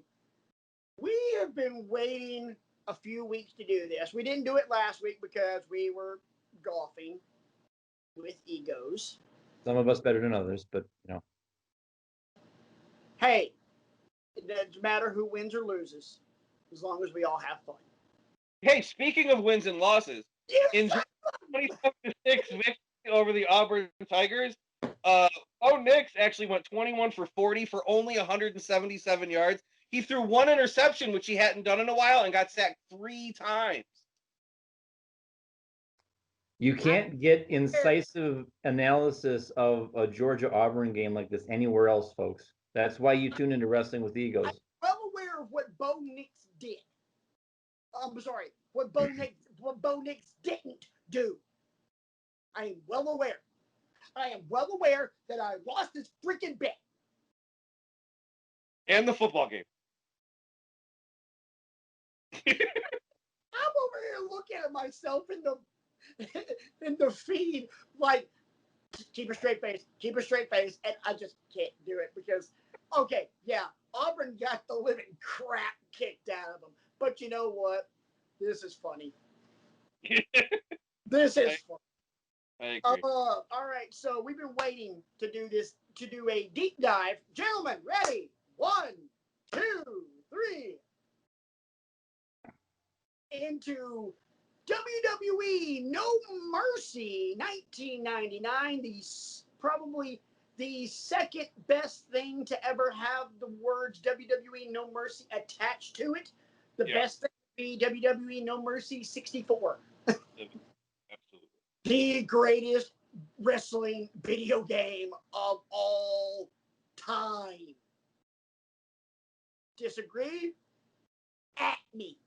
we have been waiting a few weeks to do this. We didn't do it last week because we were golfing with egos. Some of us better than others, but you know. Hey, it doesn't matter who wins or loses, as long as we all have fun. Hey, speaking of wins and losses, in 27-6 victory over the Auburn Tigers, Nix actually went 21 for 40 for only 177 yards. He threw one interception, which he hadn't done in a while, and got sacked 3 times. You can't get incisive analysis of a Georgia-Auburn game like this anywhere else, folks. That's why you tune into Wrestling with Egos. I'm well aware of what Bo Nix did. I'm sorry, what Bo Nix didn't do. I am well aware. I am well aware that I lost this freaking bet. And the football game. I'm over here looking at myself in the feed like, keep a straight face, and I just can't do it because, okay, yeah, Auburn got the living crap kicked out of them, but you know what? This is funny. This is funny. I agree. All right, so we've been waiting to do this, to do a deep dive. Gentlemen, ready? 1, 2, 3. Into WWE No Mercy 1999, probably the second best thing to ever have the words WWE No Mercy attached to it. The best thing would be WWE No Mercy 64. Absolutely. The greatest wrestling video game of all time. Disagree? At me.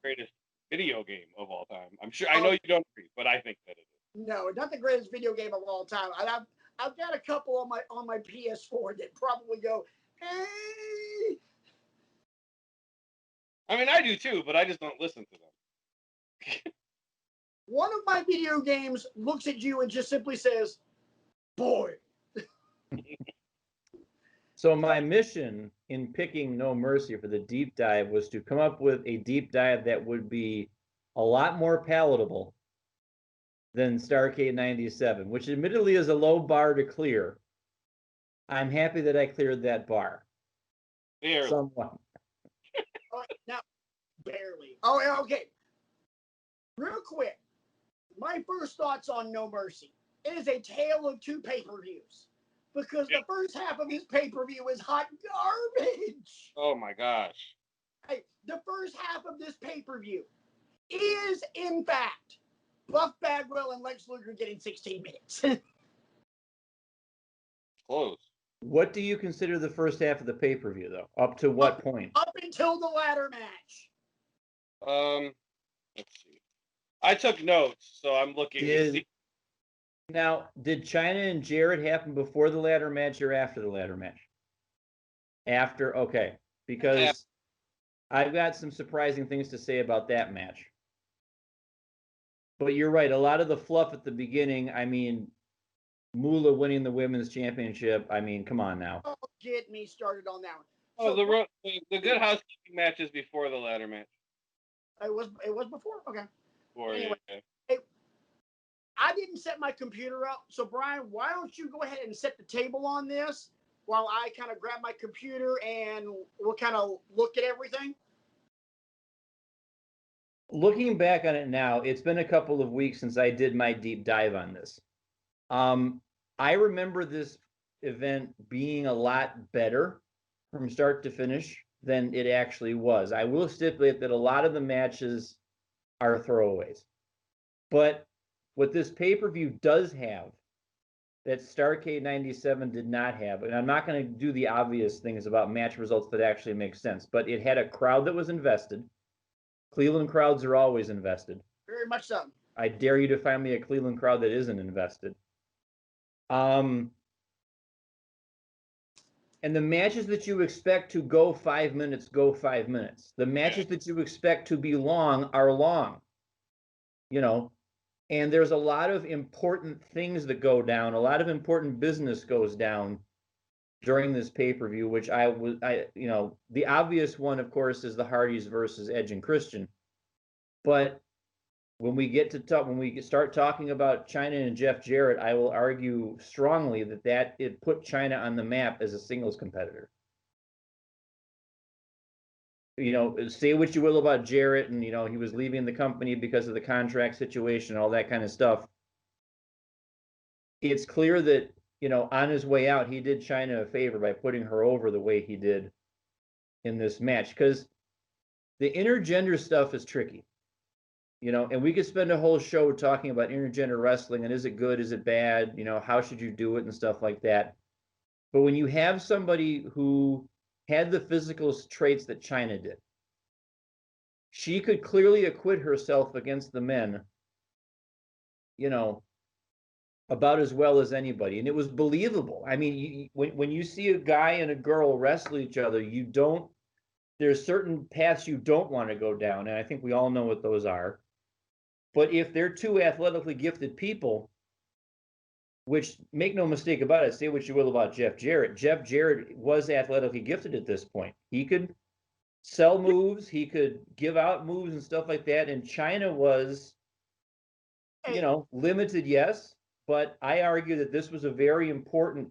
Greatest video game of all time. I'm sure. I know you don't agree, but I think that it is. No, not the greatest video game of all time. I've got a couple on my PS4 that probably go, hey. I mean, I do too, but I just don't listen to them. One of my video games looks at you and just simply says, boy. So my mission in picking No Mercy for the deep dive was to come up with a deep dive that would be a lot more palatable than Starrcade 97, which admittedly is a low bar to clear. I'm happy that I cleared that bar. Barely. Somewhat. Now, barely. Oh, yeah, okay. Real quick, my first thoughts on No Mercy. It is a tale of two pay-per-views. Because the first half of his pay-per-view is hot garbage. Oh my gosh. Hey, the first half of this pay-per-view is, in fact, Buff Bagwell and Lex Luger getting 16 minutes. Close. What do you consider the first half of the pay-per-view, though? Up to what point? Up until the ladder match. Let's see. I took notes, so I'm looking to see. Now, did Chyna and Jarrett happen before the ladder match or after the ladder match? After, okay. Because I've got some surprising things to say about that match. But you're right, a lot of the fluff at the beginning, I mean, Moolah winning the women's championship, I mean, come on now. Oh, get me started on that one. Oh, so, the good housekeeping matches before the ladder match. It was before? Okay. Anyway. Hey, I didn't set my computer up, so Brian, why don't you go ahead and set the table on this while I kind of grab my computer and we'll kind of look at everything? Looking back on it now, it's been a couple of weeks since I did my deep dive on this. I remember this event being a lot better from start to finish than it actually was. I will stipulate that a lot of the matches are throwaways. But what this pay-per-view does have that Starrcade 97 did not have, and I'm not going to do the obvious things about match results that actually make sense, but it had a crowd that was invested. Cleveland crowds are always invested. Very much so. I dare you to find me a Cleveland crowd that isn't invested. And the matches that you expect to go 5 minutes, go 5 minutes. The matches that you expect to be long are long. You know, and there's a lot of important things that go down. A lot of important business goes down during this pay-per-view, which the obvious one, of course, is the Hardys versus Edge and Christian. But when we start talking about Chyna and Jeff Jarrett, I will argue strongly that it put Chyna on the map as a singles competitor. You know, say what you will about Jarrett, and, you know, he was leaving the company because of the contract situation, all that kind of stuff. It's clear that, you know, on his way out, he did Chyna a favor by putting her over the way he did in this match, because the intergender stuff is tricky, you know, and we could spend a whole show talking about intergender wrestling and is it good, is it bad, you know, how should you do it and stuff like that. But when you have somebody who had the physical traits that Chyna did, she could clearly acquit herself against the men, you know, about as well as anybody. And it was believable. I mean, when you see a guy and a girl wrestle each other, there's certain paths you don't want to go down. And I think we all know what those are. But if they're two athletically gifted people, which, make no mistake about it, say what you will about Jeff Jarrett. Jeff Jarrett was athletically gifted at this point. He could sell moves, he could give out moves and stuff like that. And Chyna was, you know, limited, yes, but I argue that this was a very important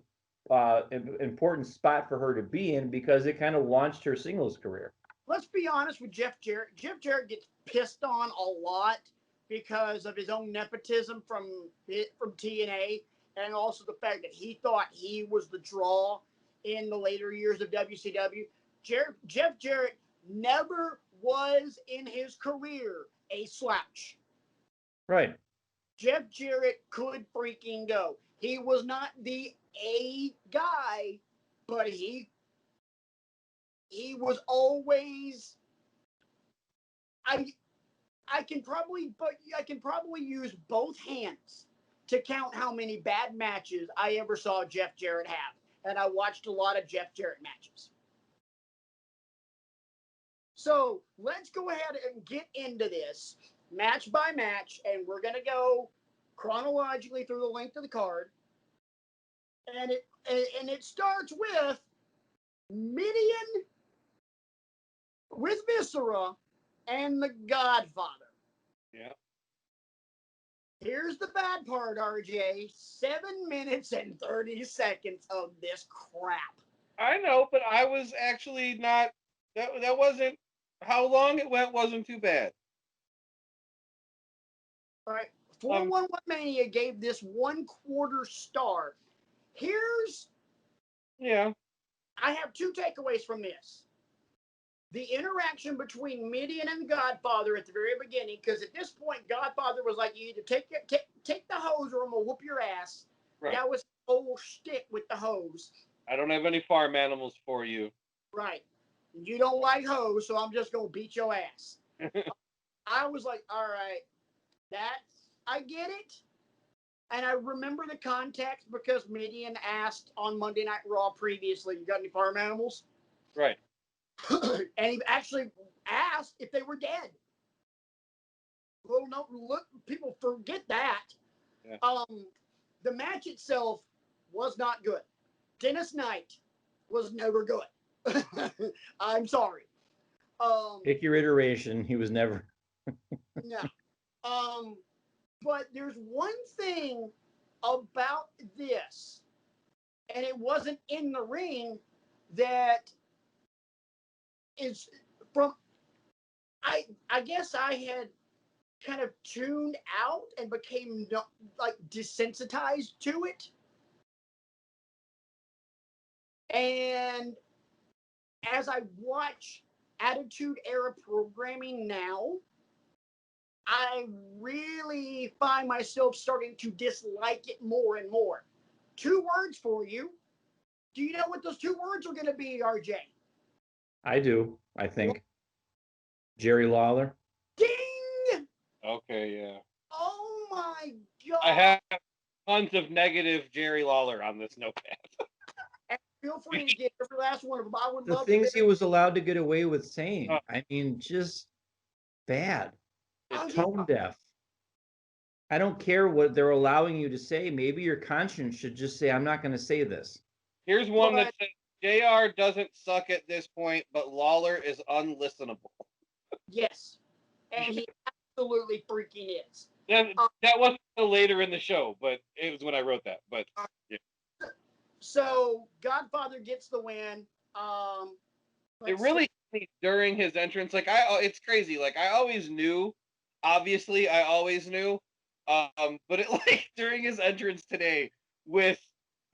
spot for her to be in because it kind of launched her singles career. Let's be honest with Jeff Jarrett. Jeff Jarrett gets pissed on a lot because of his own nepotism from TNA. And also the fact that he thought he was the draw in the later years of WCW. Jeff Jarrett never was in his career a slouch. Right. Jeff Jarrett could freaking go. He was not the A guy, but he was always. I can probably use both hands to count how many bad matches I ever saw Jeff Jarrett have. And I watched a lot of Jeff Jarrett matches. So let's go ahead and get into this match by match, and we're going to go chronologically through the length of the card. And it starts with Midian with Viscera and the Godfather. Yeah. Here's the bad part, RJ. 7 minutes and 30 seconds of this crap. I know, but I was actually not. That wasn't how long it went. Wasn't too bad. All right. 411 Mania gave this 1/4 star. Here's. Yeah. I have 2 takeaways from this. The interaction between Midian and Godfather at the very beginning, because at this point, Godfather was like, you either take the hose or I'm going to whoop your ass. Right. That was the whole shtick with the hose. I don't have any farm animals for you. Right. You don't like hose, so I'm just going to beat your ass. I was like, all right, I get it. And I remember the context because Midian asked on Monday Night Raw previously, you got any farm animals? Right. And he actually asked if they were dead. Look, people forget that. Yeah. The match itself was not good. Dennis Knight was never good. I'm sorry. Pick your iteration. He was never. No. But there's one thing about this, and it wasn't in the ring, that is from. I guess I had kind of tuned out and became desensitized to it. And as I watch Attitude Era programming now, I really find myself starting to dislike it more and more. 2 words for you. Do you know what those 2 words are going to be, RJ? I do, I think. Jerry Lawler. Ding! Okay, yeah. Oh my God. I have tons of negative Jerry Lawler on this notepad. And feel free to get every last one of them. I would The love things he was allowed to get away with saying. I mean, just bad. Tone deaf. I don't care what they're allowing you to say. Maybe your conscience should just say, I'm not going to say this. Here's one that says, JR doesn't suck at this point, but Lawler is unlistenable. Yes. And he absolutely freaking is. That wasn't until later in the show, but it was when I wrote that. But yeah. So Godfather gets the win. It really during his entrance, like it's crazy. Like I always knew, obviously I always knew, but it like during his entrance today with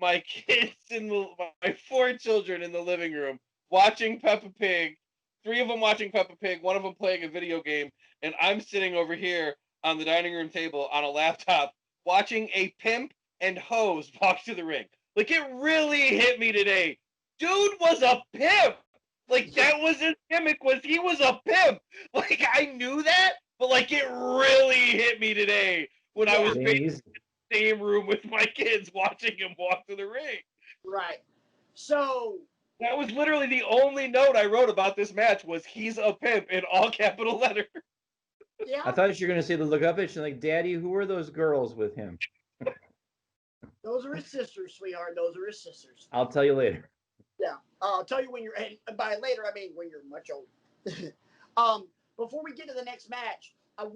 my kids my 4 children in the living room watching Peppa Pig, 3 of them watching Peppa Pig, 1 of them playing a video game, and I'm sitting over here on the dining room table on a laptop watching a pimp and hose walk to the ring. Like it really hit me today. Dude was a pimp. Like that was his gimmick, was he was a pimp. Like I knew that, but like it really hit me today when I was in the same room with my kids watching him walk to the ring. Right. So that was literally the only note I wrote about this match was he's a pimp in all capital letters. Yeah. I thought you were going to say the look up it. She's like, Daddy, who are those girls with him? Those are his sisters, sweetheart. Those are his sisters. I'll tell you later. Yeah. I'll tell you when you're, and by later, I mean when you're much older. Before we get to the next match, I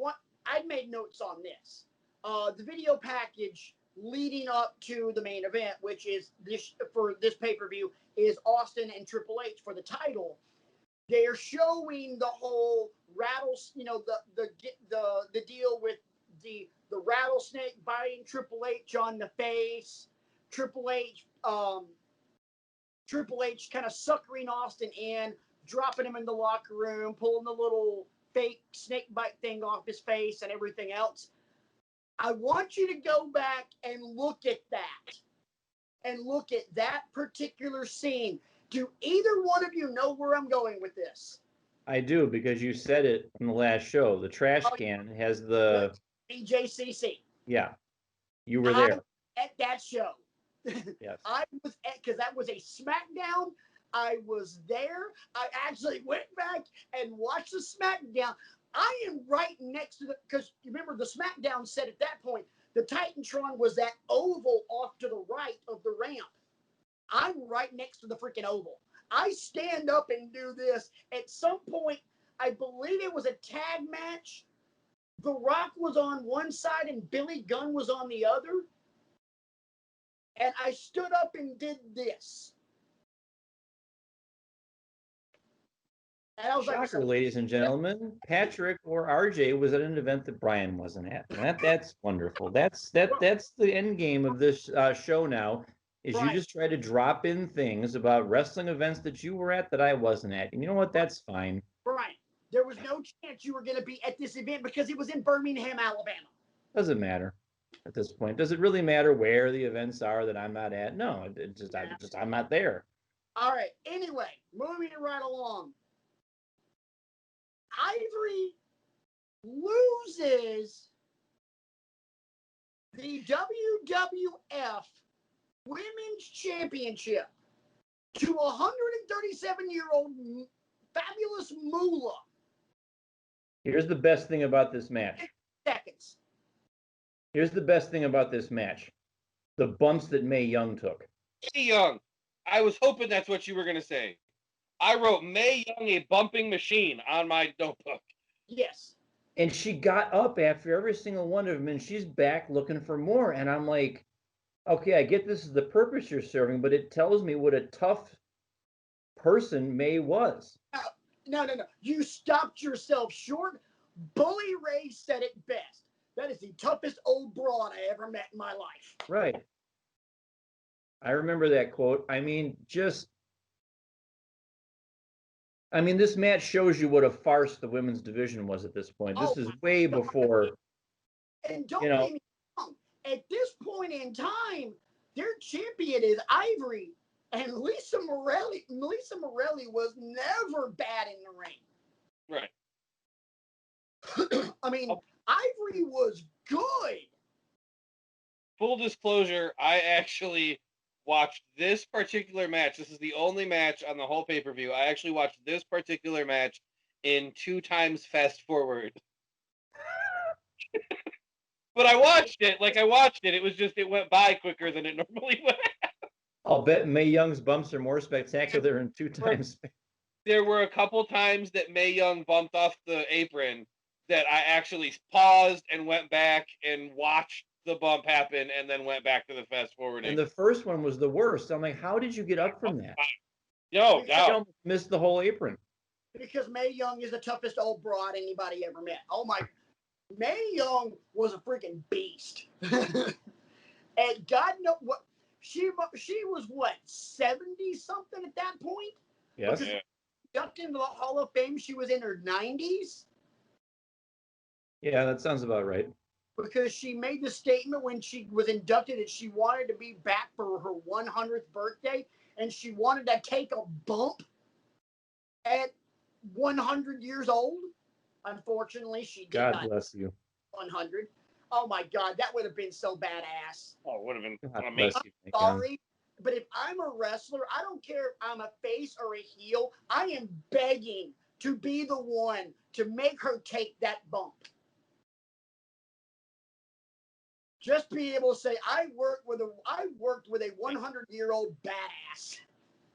made notes on this. The video package leading up to the main event, which is for this pay-per-view, is Austin and Triple H for the title. They're showing the whole the deal with the rattlesnake biting Triple H on the face. Triple H kind of suckering Austin in, dropping him in the locker room, pulling the little fake snake bite thing off his face and everything else. I want you to go back and look at that. And look at that particular scene. Do either one of you know where I'm going with this? I do, because you said it in the last show. The trash can has the BJCC. Yeah. You were there. At that show. Yes. I was because that was a SmackDown. I was there. I actually went back and watched the SmackDown. I am right next to because you remember the SmackDown said at that point, the Titantron was that oval off to the right of the ramp. I'm right next to the freaking oval. I stand up and do this. At some point, I believe it was a tag match. The Rock was on one side and Billy Gunn was on the other. And I stood up and did this. And I was Shocker, like, ladies and gentlemen, Patrick or RJ was at an event that Brian wasn't at. That's wonderful. That's the end game of this show now. Is Brian, you just try to drop in things about wrestling events that you were at that I wasn't at. And you know what? That's fine. Brian, there was no chance you were going to be at this event because it was in Birmingham, Alabama. Doesn't matter at this point. Does it really matter where the events are that I'm not at? No, I'm not there. All right. Anyway, moving right along. Ivory loses the WWF Women's Championship to 137-year-old Fabulous Moolah. Here's the best thing about this match. Seconds. Here's the best thing about this match. The bumps that Mae Young took. Mae Young. I was hoping that's what you were going to say. I wrote Mae Young a bumping machine on my notebook. Yes. And she got up after every single one of them, and she's back looking for more. And I'm like, okay, I get this is the purpose you're serving, but it tells me what a tough person Mae was. No. You stopped yourself short. Bully Ray said it best. That is the toughest old broad I ever met in my life. Right. I remember that quote. This match shows you what a farce the women's division was at this point. This is way before. And don't get me wrong. At this point in time, their champion is Ivory, and Lisa Morelli was never bad in the ring. Right. I mean, Ivory was good. Full disclosure, I actually watched this particular match. This is the only match on the whole pay-per-view. I actually watched this particular match in 2 times fast forward. But I watched it. It was just, it went by quicker than it normally would. I'll bet Mae Young's bumps are more spectacular in 2 times. There were a couple times that Mae Young bumped off the apron that I actually paused and went back and watched the bump happen and then went back to the fast forwarding. And the first one was the worst. I'm like, how did you get up from that? No. I almost missed the whole apron. Because Mae Young is the toughest old broad anybody ever met. Oh my, Mae Young was a freaking beast. And God knows what, she was what, 70 something at that point? Yes. Because ducked into the Hall of Fame, she was in her 90s. Yeah, that sounds about right. Because she made the statement when she was inducted that she wanted to be back for her 100th birthday, and she wanted to take a bump at 100 years old. Unfortunately, she did not. God bless you. 100. Oh my God, that would have been so badass. Oh, it would have been amazing. I'm sorry, but if I'm a wrestler, I don't care if I'm a face or a heel, I am begging to be the one to make her take that bump. Just be able to say, I worked with a 100-year-old badass.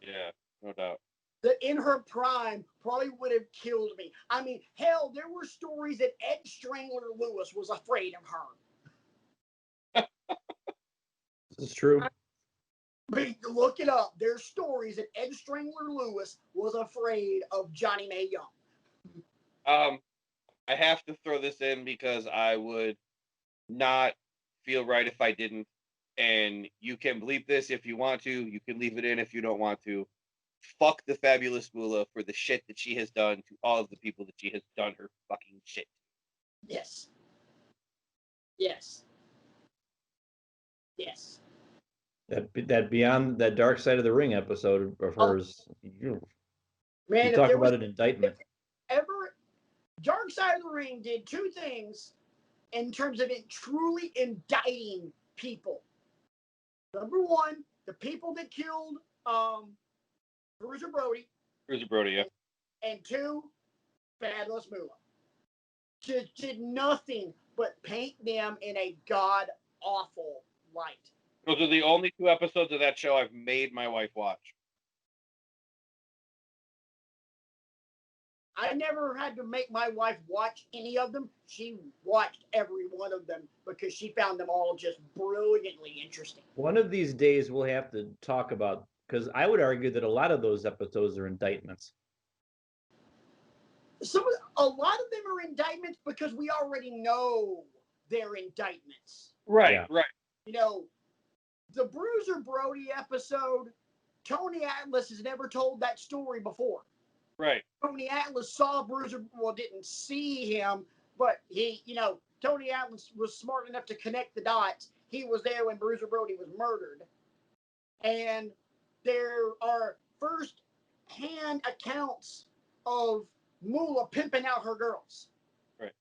Yeah, no doubt. That in her prime probably would have killed me. I mean, hell, there were stories that Ed Strangler Lewis was afraid of her. This is true. Look it up. There's stories that Ed Strangler Lewis was afraid of Johnny Mae Young. I have to throw this in because I would not feel right if I didn't. And you can bleep this if you want to. You can leave it in if you don't want to. Fuck the Fabulous Moolah for the shit that she has done to all of the people that she has done her fucking shit. Yes. That Beyond that Dark Side of the Ring episode of hers, you talk about an indictment. Dark Side of the Ring did 2 things in terms of it truly indicting people. Number 1, the people that killed Bruiser Brody, yeah. And 2, Fabulous Moolah. Just did nothing but paint them in a god-awful light. Those are the only 2 episodes of that show I've made my wife watch. I never had to make my wife watch any of them. She watched every one of them because she found them all just brilliantly interesting. One of these days we'll have to talk about, because I would argue that a lot of those episodes are indictments. A lot of them are indictments because we already know they're indictments. Right, Yeah. right. You know, the Bruiser Brody episode, Tony Atlas has never told that story before. Right. Tony Atlas saw Bruiser, well, didn't see him, but Tony Atlas was smart enough to connect the dots. He was there when Bruiser Brody was murdered. And there are first-hand accounts of Moolah pimping out her girls. Right.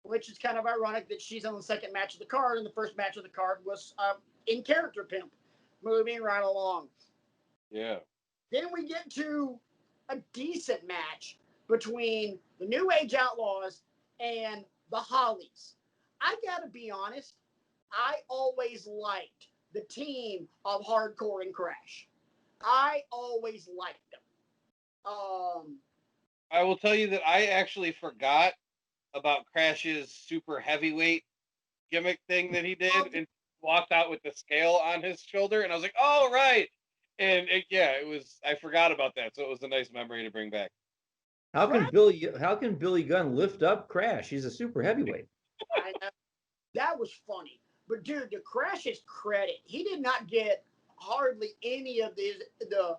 Which is kind of ironic that she's on the second match of the card, and the first match of the card was in character pimp, moving right along. Yeah. Then we get to a decent match between the New Age Outlaws and the Hollies. I gotta be honest, I always liked the team of Hardcore and Crash. I always liked them. I will tell you that I actually forgot about Crash's super heavyweight gimmick thing that he did and walked out with the scale on his shoulder, and I was like, oh, right. And I forgot about that, so it was a nice memory to bring back. How can Billy Gunn lift up Crash? He's a super heavyweight. I know. That was funny. But dude, to Crash's credit, he did not get hardly any of the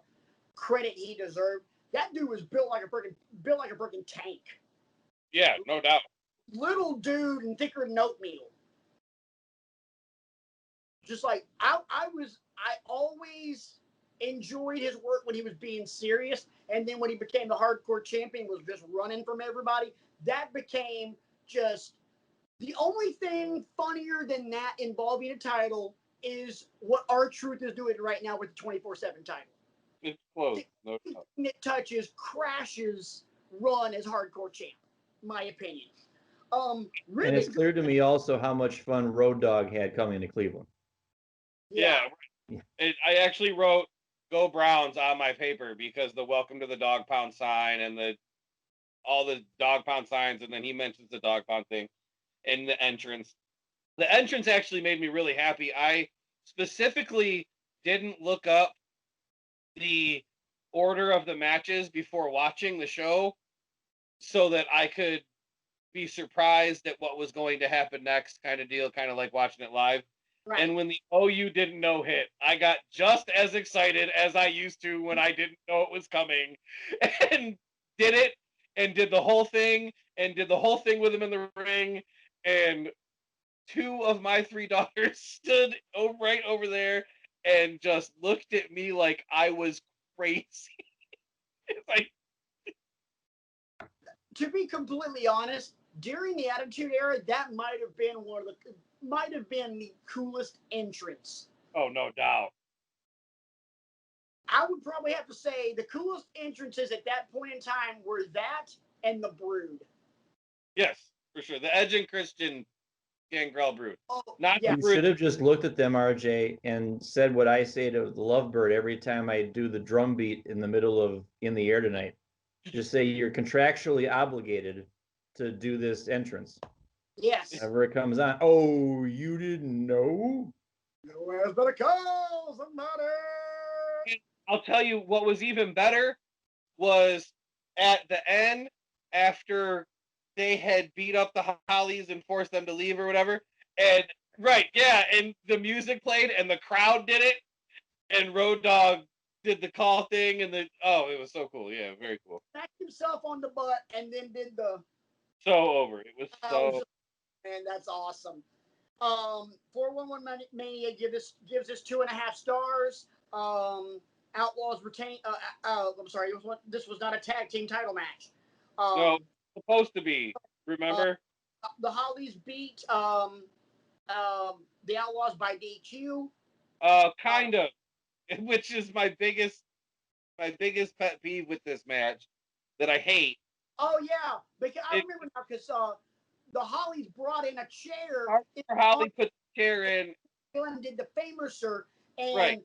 credit he deserved. That dude was built like a freaking tank. Yeah, no doubt. Little dude and thicker than oatmeal. Just like I always enjoyed his work when he was being serious, and then when he became the hardcore champion, was just running from everybody. That became just the only thing funnier than that involving a title is what R-Truth is doing right now with the 24/7 title. It's close. No doubt. It touches Crash's run as hardcore champ, my opinion. Really, and it's clear to me also how much fun Road Dogg had coming to Cleveland. Yeah. I actually wrote "Go Browns" on my paper because the "Welcome to the Dog Pound" sign and all the dog pound signs, and then he mentions the dog pound thing in the entrance. The entrance actually made me really happy. I specifically didn't look up the order of the matches before watching the show so that I could be surprised at what was going to happen next, kind of deal, kind of like watching it live. Right. And when the "Oh, you didn't know" hit, I got just as excited as I used to when I didn't know it was coming, and did it, and did the whole thing, with him in the ring, and 2 of my 3 daughters stood right over there and just looked at me like I was crazy. Like, to be completely honest, during the Attitude Era, that might have been the coolest entrance. Oh, no doubt. I would probably have to say the coolest entrances at that point in time were that and the Brood. Yes, for sure. The Edge and Christian Gangrel Brood. Oh, Not yeah. the Brood. You should have just looked at them, RJ, and said what I say to the Lovebird every time I do the drum beat in the middle of In the Air Tonight. Just say you're contractually obligated to do this entrance. Yes. Whenever it comes on. Oh, you didn't know? No one's better call somebody. I'll tell you what was even better was at the end, after they had beat up the Hollies and forced them to leave or whatever. And and the music played and the crowd did it, and Road Dogg did the call thing, and it was so cool. Yeah, very cool. Smacked himself on the butt and then did the so over. It was so. Man, that's awesome. 411 Mania gives us 2.5 stars. Outlaws retain. I'm sorry. This was not a tag team title match. No, supposed to be. Remember? The Hollies beat the Outlaws by DQ. Kind of. Which is my biggest pet peeve with this match that I hate. Oh yeah, because I remember now because the Hollies brought in a chair. Holly put the chair in. And did the Famouser, and right.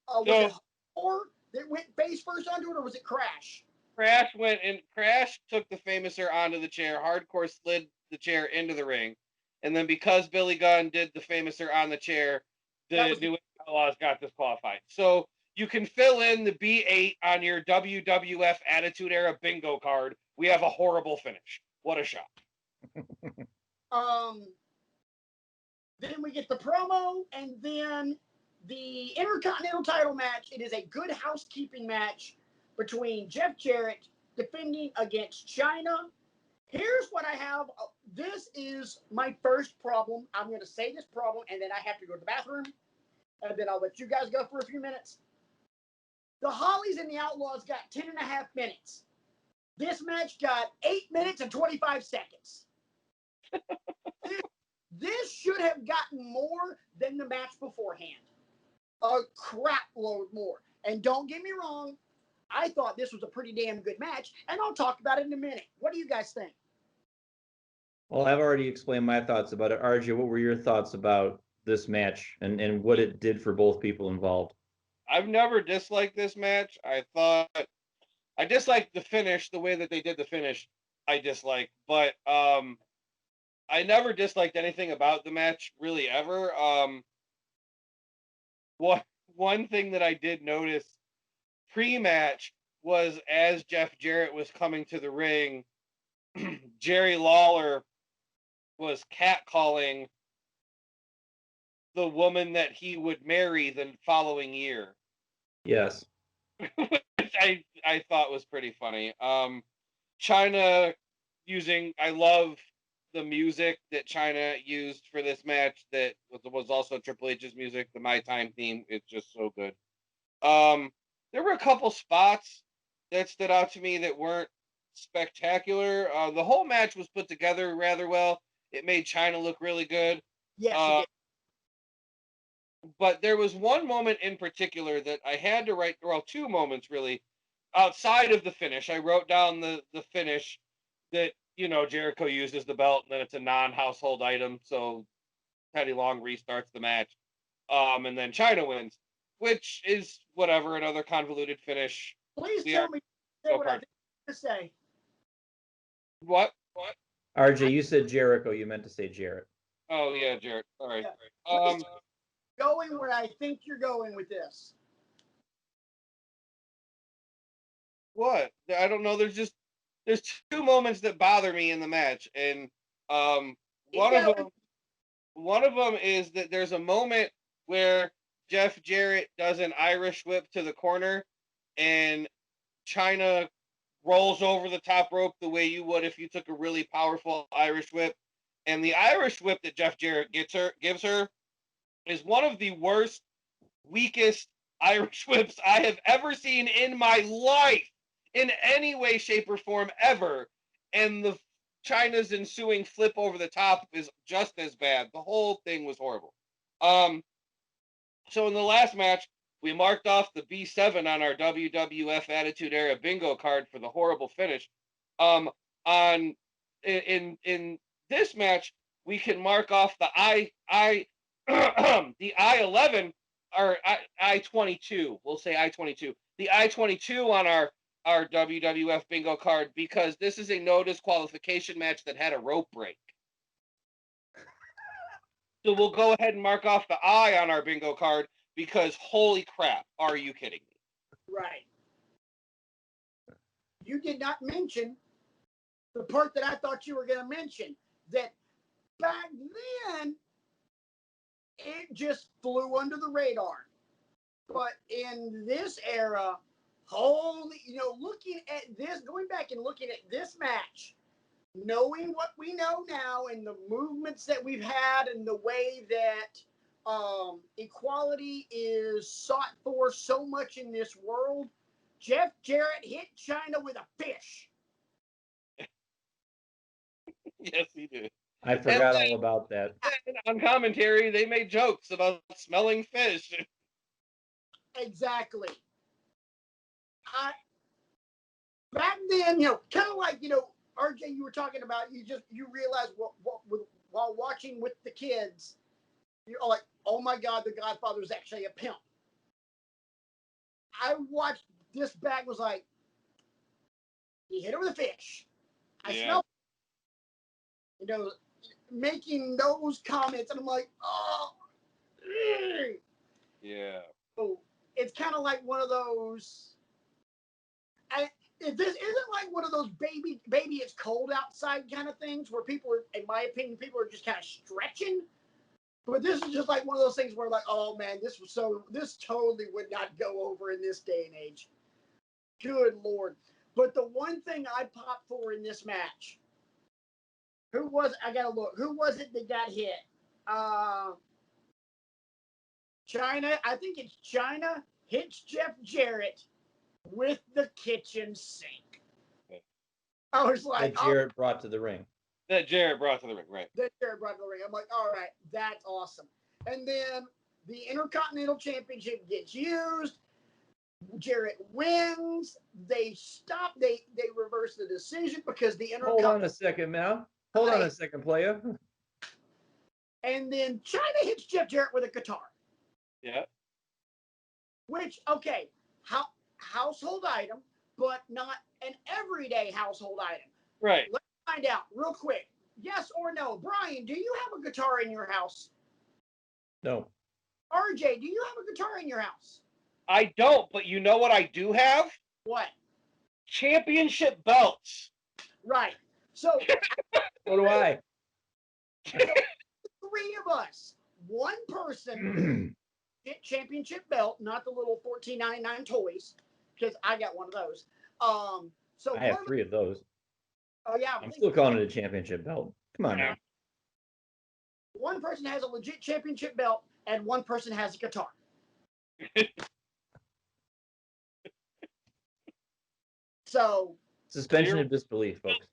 Was it Hardcore that went face first onto it, or was it Crash? Crash took the Famouser onto the chair. Hardcore slid the chair into the ring, and then because Billy Gunn did the Famouser on the chair, the New Age Outlaws got disqualified. So you can fill in the B8 on your WWF Attitude Era bingo card. We have a horrible finish. What a shock. Then we get the promo, and then the Intercontinental title match. It is a good housekeeping match between Jeff Jarrett defending against China. Here's what I have. This is my first problem. I'm going to say this problem, and then I have to go to the bathroom, and then I'll let you guys go for a few minutes. The Hollies and the Outlaws got 10 and a half minutes. This match got 8 minutes and 25 seconds. This should have gotten more than the match beforehand. A crap load more. And don't get me wrong, I thought this was a pretty damn good match, and I'll talk about it in a minute. What do you guys think? Well, I've already explained my thoughts about it. RJ, what were your thoughts about this match and what it did for both people involved? I've never disliked this match. I disliked the finish, the way that they did the finish. I disliked, but I never disliked anything about the match really ever. One thing that I did notice pre-match was as Jeff Jarrett was coming to the ring, Jerry Lawler was catcalling the woman that he would marry the following year. Yes. Which I thought was pretty funny. China I love the music that China used for this match that was also Triple H's music, the My Time theme. It's just so good. There were a couple spots that stood out to me that weren't spectacular. The whole match was put together rather well. It made China look really good. Yes, it did. But there was one moment in particular that I had to write, well, two moments really, outside of the finish. I wrote down the finish that, Jericho uses the belt, and then it's a non-household item, so Teddy Long restarts the match. And then China wins, which is whatever, another convoluted finish. Please tell me what I think to say. What? RJ, you said Jericho. You meant to say Jarrett. Oh, yeah, Jarrett. All right. Yeah. Going where I think you're going with this. What? I don't know. There's two moments that bother me in the match, and one of them is that there's a moment where Jeff Jarrett does an Irish whip to the corner, and China rolls over the top rope the way you would if you took a really powerful Irish whip. And the Irish whip that Jeff Jarrett gives her is one of the worst, weakest Irish whips I have ever seen in my life, in any way, shape, or form ever. And the China's ensuing flip over the top is just as bad. The whole thing was horrible. So in the last match, we marked off the B7 on our WWF Attitude Era bingo card for the horrible finish. In this match, we can mark off the the I-11 or I-22. We'll say I-22. The I-22 on our WWF bingo card, because this is a no disqualification match that had a rope break. So we'll go ahead and mark off the I on our bingo card, because holy crap, are you kidding me? Right. You did not mention the part that I thought you were going to mention, that back then it just flew under the radar. But in this era, looking at this, going back and looking at this match, knowing what we know now and the movements that we've had and the way that equality is sought for so much in this world, Jeff Jarrett hit China with a fish. Yes, he did. I forgot all about that. On commentary, they made jokes about smelling fish. Exactly. Back then, kind of like, RJ, you were talking about, you realize while watching with the kids, you're like, oh my God, the Godfather is actually a pimp. I watched this back, was like, He hit her with a fish. I Yeah. smell, making those comments, and I'm like, oh. Yeah. So it's kind of like one of those. This isn't like one of those baby it's cold outside kind of things where people are, in my opinion, people are just kind of stretching. But this is just like one of those things where like, oh man, this totally would not go over in this day and age. Good Lord. But the one thing I popped for in this match, I gotta look, who was it that got hit? Chyna, I think it's Chyna hits Jeff Jarrett with the kitchen sink. I was like, that Jarrett brought to the ring. That Jarrett brought to the ring, right. That Jarrett brought to the ring. I'm like, all right, that's awesome. And then the Intercontinental Championship gets used. Jarrett wins. They stop. They reverse the decision because the Intercontinental. Hold on a second, Mal. Hold on a second, player. And then Chyna hits Jeff Jarrett with a guitar. Yeah. Which, okay, household item, but not an everyday household item. Right. Let's find out real quick. Yes or no? Brian, do you have a guitar in your house? No. RJ, do you have a guitar in your house? I don't, but you know what I do have? What? Championship belts. Right. So So do I. So, three of us. One person get championship belt, not the little $14.99 toys, because I got one of those. So I have three of those. Oh yeah, I'm still calling it a championship belt. Come on, Yeah. man. One person has a legit championship belt, and one person has a guitar. So suspension of disbelief, folks.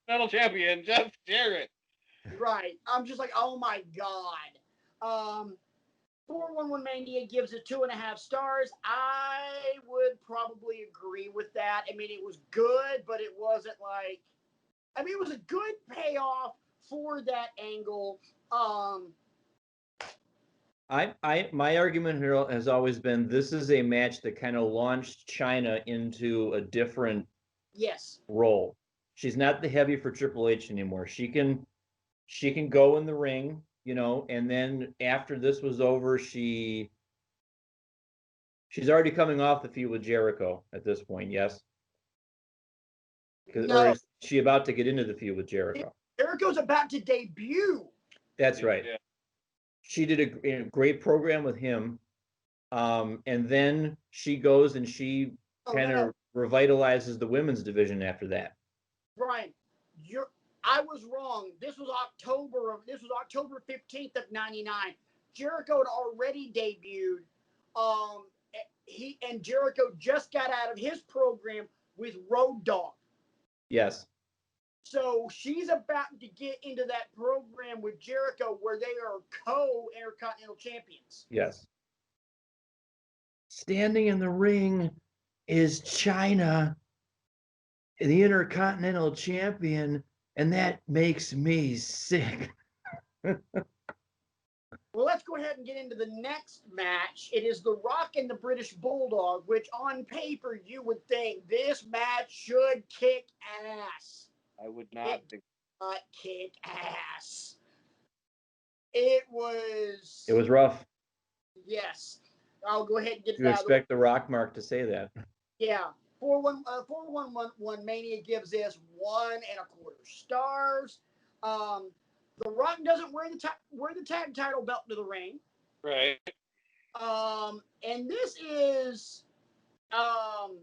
Metal champion Jeff Jarrett. Right. I'm just like, oh my God. 411 Mania gives it 2.5 stars. I would probably agree with that. I mean, it was good, but it wasn't like, I mean, it was a good payoff for that angle. My argument here has always been this is a match that kind of launched Chyna into a different role. She's not the heavy for Triple H anymore. She can go in the ring, and then after this was over, she's already coming off the feud with Jericho at this point, yes? No. Or is she about to get into the feud with Jericho? Jericho's about to debut. That's right. Yeah. She did a great program with him, and then she goes and she kind of revitalizes the women's division after that. Brian, I was wrong. This was October 15th of '99. Jericho had already debuted. Jericho just got out of his program with Road Dogg. Yes. So she's about to get into that program with Jericho where they are co-Intercontinental champions. Yes. Standing in the ring is Chyna, the Intercontinental champion, and that makes me sick. Well, let's go ahead and get into the next match. It is The Rock and the British Bulldog, which on paper you would think this match should kick ass. I would not think. Kick ass. It was rough. Yes. I'll go ahead and get it out. You expect the Rock Mark to say that. Yeah. 411 Mania gives this 1.25 stars. The Rock doesn't wear the tag title belt to the ring. Right. And this is 7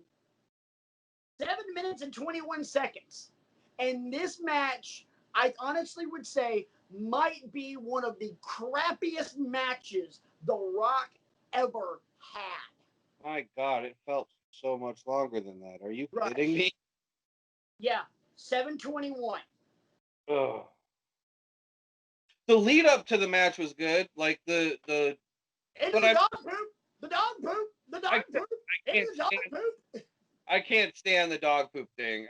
minutes and 21 seconds. And this match, I honestly would say, might be one of the crappiest matches The Rock ever had. My God, it felt so much longer than that. Are you kidding me? Yeah, 7:21. Ugh. The lead up to the match was good, like the dog poop. I can't stand the dog poop thing.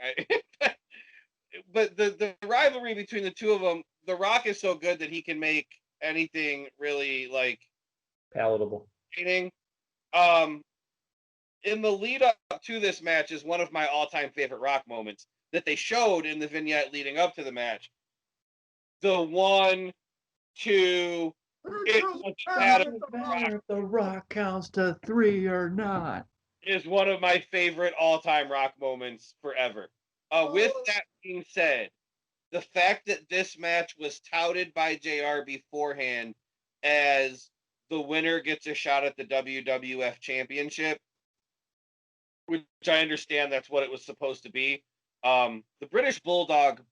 But the rivalry between the two of them, The Rock is so good that he can make anything really like palatable. In the lead up to this match is one of my all-time favorite Rock moments that they showed in the vignette leading up to the match. The 1, 2, if the Rock counts to 3 or not, is one of my favorite all-time Rock moments forever. With that being said, the fact that this match was touted by JR beforehand as the winner gets a shot at the WWF Championship, which I understand that's what it was supposed to be. The British Bulldog,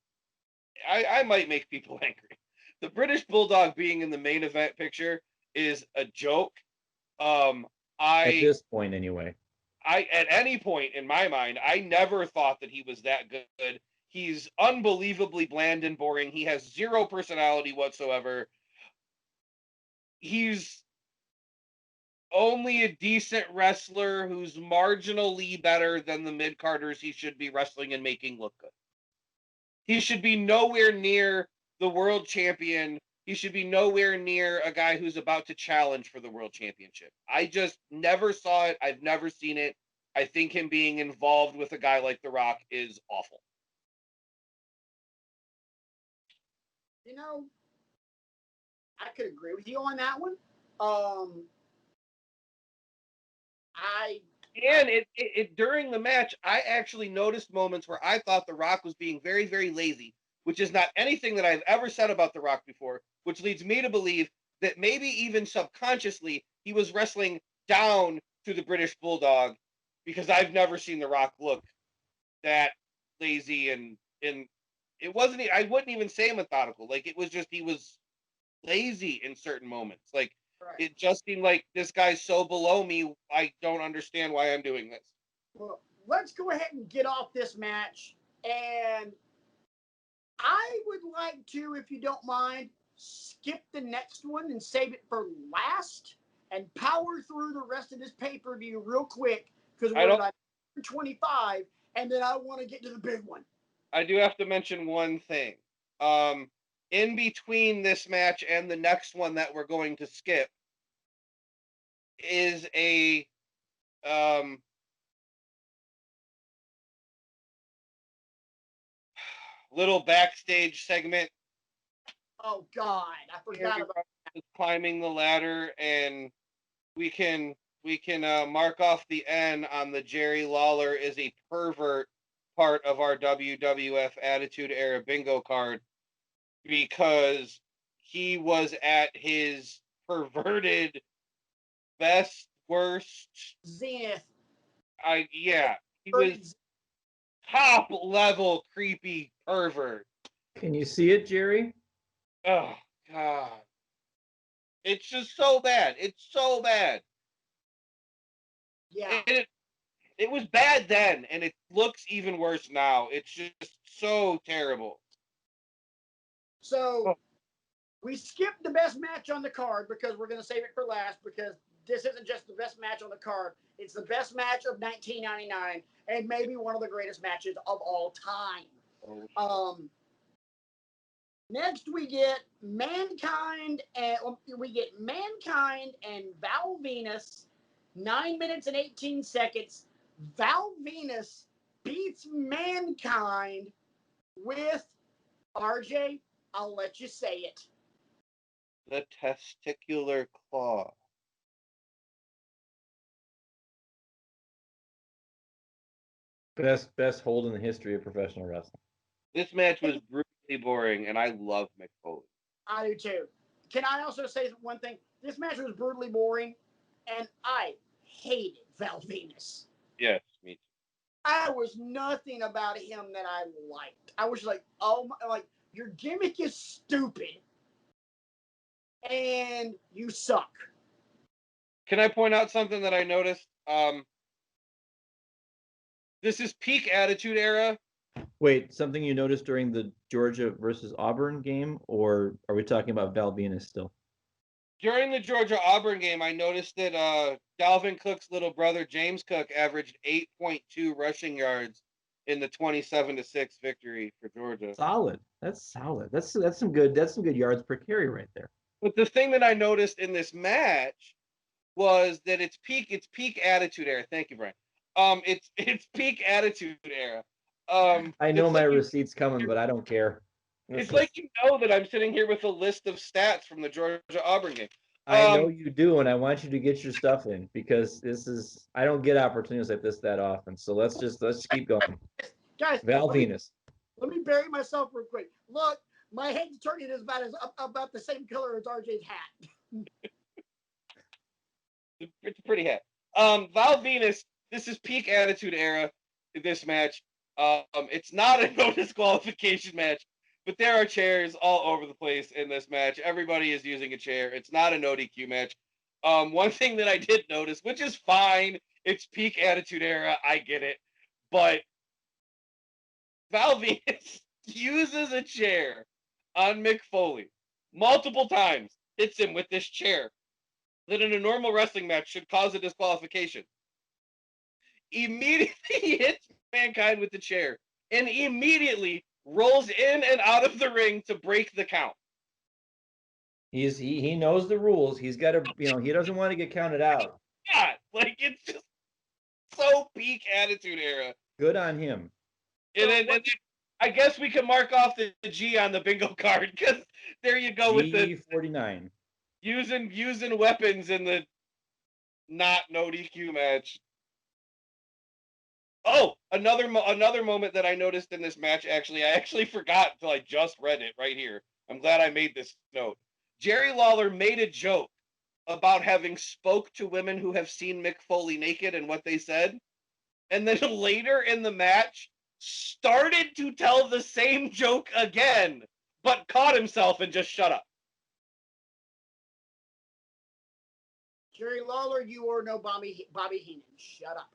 I might make people angry. The British Bulldog being in the main event picture is a joke. At this point anyway. At any point in my mind, I never thought that he was that good. He's unbelievably bland and boring. He has zero personality whatsoever. He's only a decent wrestler who's marginally better than the mid-carders he should be wrestling and making look good. He should be nowhere near the world champion. He should be nowhere near a guy who's about to challenge for the world championship. I just never saw it. I've never seen it. I think him being involved with a guy like The Rock is awful. You know, I could agree with you on that one. During the match, I actually noticed moments where I thought The Rock was being very, very lazy, which is not anything that I've ever said about The Rock before, which leads me to believe that maybe even subconsciously he was wrestling down to the British Bulldog, because I've never seen The Rock look that lazy and it wasn't. I wouldn't even say methodical. Like, it was just he was lazy in certain moments. Like, right. It just seemed like this guy's so below me. I don't understand why I'm doing this. Well, let's go ahead and get off this match, and I would like to, if you don't mind, skip the next one and save it for last, and power through the rest of this pay-per-view real quick, because we're at 25, and then I want to get to the big one. I do have to mention one thing. In between this match and the next one that we're going to skip is a little backstage segment. Oh God, I forgot about that. Climbing the ladder, and we can mark off the N on the Jerry Lawler is a pervert part of our WWF Attitude Era bingo card, because he was at his perverted best, worst zenith. He was top level creepy pervert. Can you see it, Jerry? Oh God. It's just so bad. It's so bad. Yeah. It was bad then, and it looks even worse now. It's just so terrible. So we skipped the best match on the card because we're going to save it for last, because this isn't just the best match on the card. It's the best match of 1999 and maybe one of the greatest matches of all time. Next we get Mankind and Val Venus, 9 minutes and 18 seconds. Val Venus beats Mankind with, RJ, I'll let you say it, the testicular claw. Best hold in the history of professional wrestling. This match was brutally boring, and I love Mick Foley. I do too. Can I also say one thing? This match was brutally boring, and I hated Val Venus. Yes, me too. I was nothing about him that I liked. I was like, oh my, like, your gimmick is stupid, and you suck. Can I point out something that I noticed? This is peak Attitude Era. Wait, something you noticed during the Georgia versus Auburn game, or are we talking about Val Venus still? During the Georgia-Auburn game, I noticed that Dalvin Cook's little brother, James Cook, averaged 8.2 rushing yards in the 27-6 victory for Georgia. Solid. That's solid. That's some good yards per carry right there. But the thing that I noticed in this match was that it's peak Attitude Era. Thank you, Brian. It's peak Attitude Era. I know it's my like receipt's coming, but I don't care. It's like you know that I'm sitting here with a list of stats from the Georgia Auburn game. I know you do, and I want you to get your stuff in because I don't get opportunities like this that often. So let's keep going. Guys, Val Venus. Let me bury myself real quick. Look, my head's turning about the same color as RJ's hat. It's a pretty hat. Val Venus, this is peak Attitude Era, this match. It's not a no disqualification match, but there are chairs all over the place in this match. Everybody is using a chair. It's not a no DQ match. One thing that I did notice, which is fine, it's peak Attitude Era, I get it, but Val Venus uses a chair on Mick Foley multiple times, hits him with this chair that in a normal wrestling match should cause a disqualification. Immediately hits Mankind with the chair and immediately rolls in and out of the ring to break the count. He knows the rules. He's got to, he doesn't want to get counted out. Yeah, like it's just so peak Attitude Era. Good on him. And then I guess we can mark off the G on the bingo card because there you go with the G49. Using weapons in the not no DQ match. Oh, another moment that I noticed in this match. Actually, I forgot until I just read it right here. I'm glad I made this note. Jerry Lawler made a joke about having spoke to women who have seen Mick Foley naked and what they said, and then later in the match started to tell the same joke again, but caught himself and just shut up. Jerry Lawler, you are no Bobby Heenan. Shut up.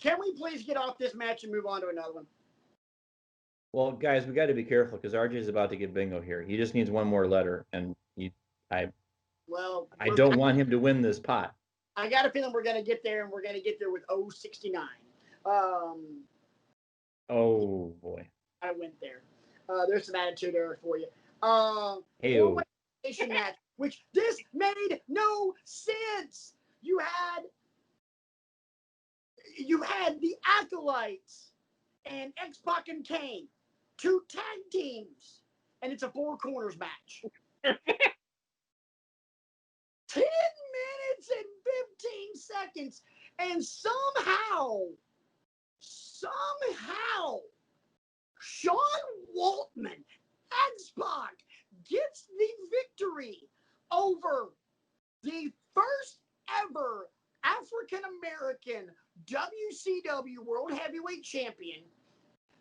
Can we please get off this match and move on to another one? Well, guys, we got to be careful because RJ is about to get bingo here. He just needs one more letter, and I don't want him to win this pot. I got a feeling we're going to get there, and we're going to get there with 069. Oh boy, I went there. There's some Attitude Era for you. Hey-o. Match, which this made no sense. You had the Acolytes and X-Pac and Kane, 2 tag teams, and it's a 4 corners match. 10 minutes and 15 seconds, and somehow, Sean Waltman, X-Pac, gets the victory over the first ever African-American WCW World Heavyweight Champion,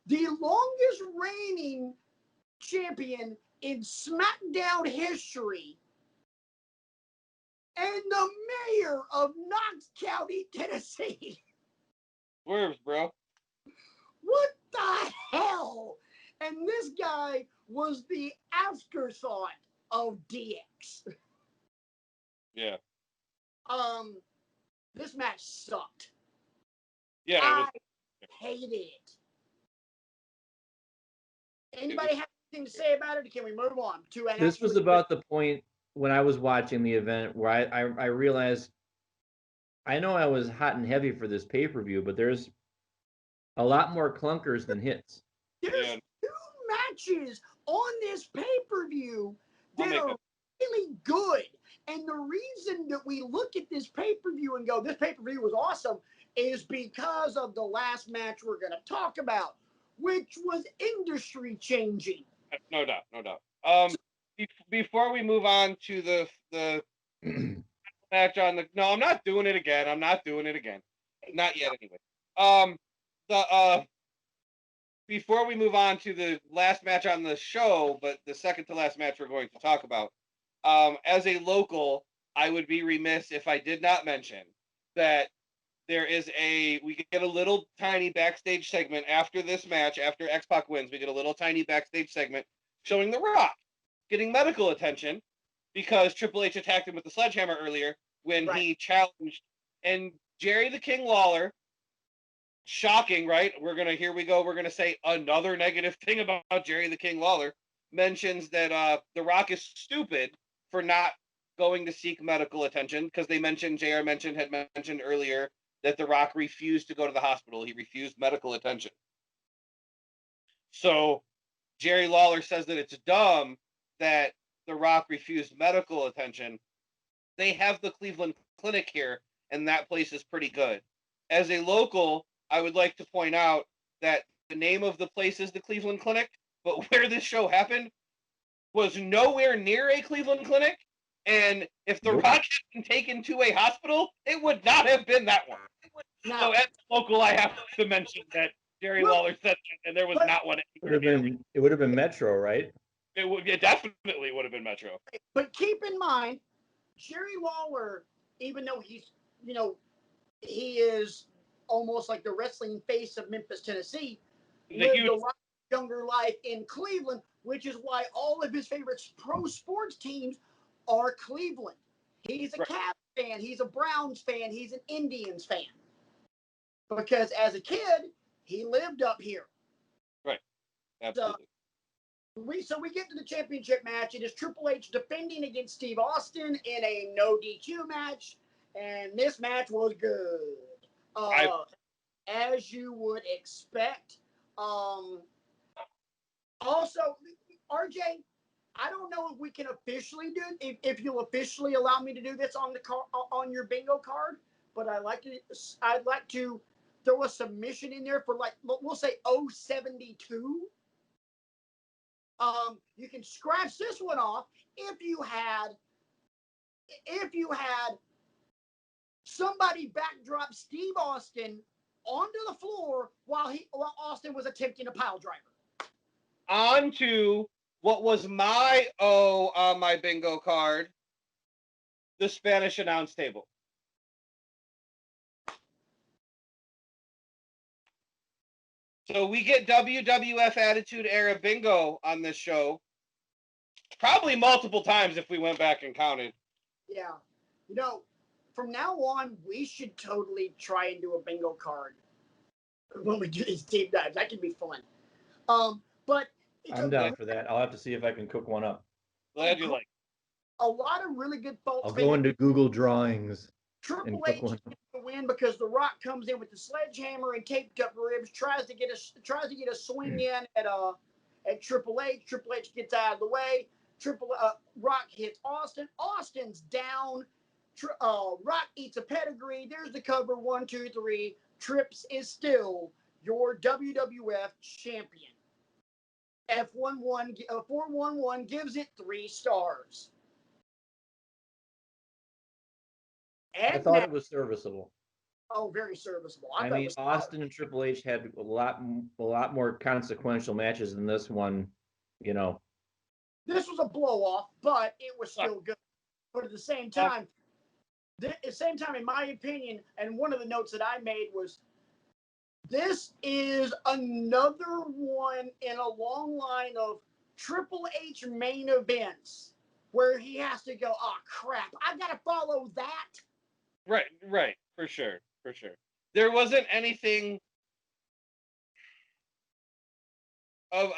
the longest reigning champion in SmackDown history, and the mayor of Knox County, Tennessee. Swerves, bro. What the hell? And this guy was the afterthought of DX. Yeah. This match sucked. Yeah. I hated it. Anybody have anything to say about it, or can we move on to an? This was about the point when I was watching the event where I realized I know I was hot and heavy for this pay-per-view, but there's a lot more clunkers than hits. There's 2 matches on this pay-per-view that are really good. And the reason that we look at this pay-per-view and go, this pay-per-view was awesome, is because of the last match we're going to talk about, which was industry-changing. No doubt. Before we move on to the match on the... No, I'm not doing it again. Not yet, anyway. Before we move on to the last match on the show, but the second to last match we're going to talk about, as a local, I would be remiss if I did not mention that we get a little tiny backstage segment after this match, after X-Pac wins, we get a little tiny backstage segment showing The Rock getting medical attention because Triple H attacked him with the sledgehammer earlier when he challenged, and Jerry the King Lawler, shocking, right? We're going to say another negative thing about Jerry the King Lawler, mentions that The Rock is stupid for not going to seek medical attention because had mentioned earlier that The Rock refused to go to the hospital. He refused medical attention. So Jerry Lawler says that it's dumb that The Rock refused medical attention. They have the Cleveland Clinic here, and that place is pretty good. As a local, I would like to point out that the name of the place is the Cleveland Clinic, but where this show happened was nowhere near a Cleveland Clinic. And if The Rock had been taken to a hospital, it would not have been that one. No. So as a local, I have to mention that Jerry Lawler said that, and there was not one. It would have been Metro, right? It definitely would have been Metro. But keep in mind, Jerry Lawler, even though he's, he is almost like the wrestling face of Memphis, Tennessee, lived a lot younger life in Cleveland, which is why all of his favorite pro sports teams are Cleveland. He's a Cavs fan. He's a Browns fan. He's an Indians fan. Because as a kid, he lived up here. Right. Absolutely. So we get to the championship match. It is Triple H defending against Steve Austin in a no DQ match. And this match was good. As you would expect. Also, RJ, I don't know if we can officially do it, if you'll officially allow me to do this on your bingo card, but I'd like to throw a submission in there for, like, we'll say 072. You can scratch this one off if you had somebody backdrop Steve Austin onto the floor while Austin was attempting a pile driver. On to what was my O on my bingo card, the Spanish announce table. So we get WWF Attitude Era bingo on this show. Probably multiple times if we went back and counted. Yeah. From now on, we should totally try and do a bingo card when we do these deep dives. That can be fun. But I'm down for that. I'll have to see if I can cook one up. Glad you like. A lot of really good folks. I'll go into Google Drawings. Triple H gets the win because The Rock comes in with the sledgehammer and taped up ribs, tries to get a swing in at Triple H. Triple H gets out of the way. Rock hits Austin. Austin's down. Rock eats a pedigree. There's the cover. 1, 2, 3. Trips is still your WWF champion. F411 gives it 3 stars. I thought it was serviceable. Oh, very serviceable. I mean, Austin and Triple H had a lot more consequential matches than this one. This was a blow off, but it was still good. But at the same time, in my opinion, and one of the notes that I made was, this is another one in a long line of Triple H main events where he has to go, oh crap, I gotta follow that. Right, for sure. There wasn't anything of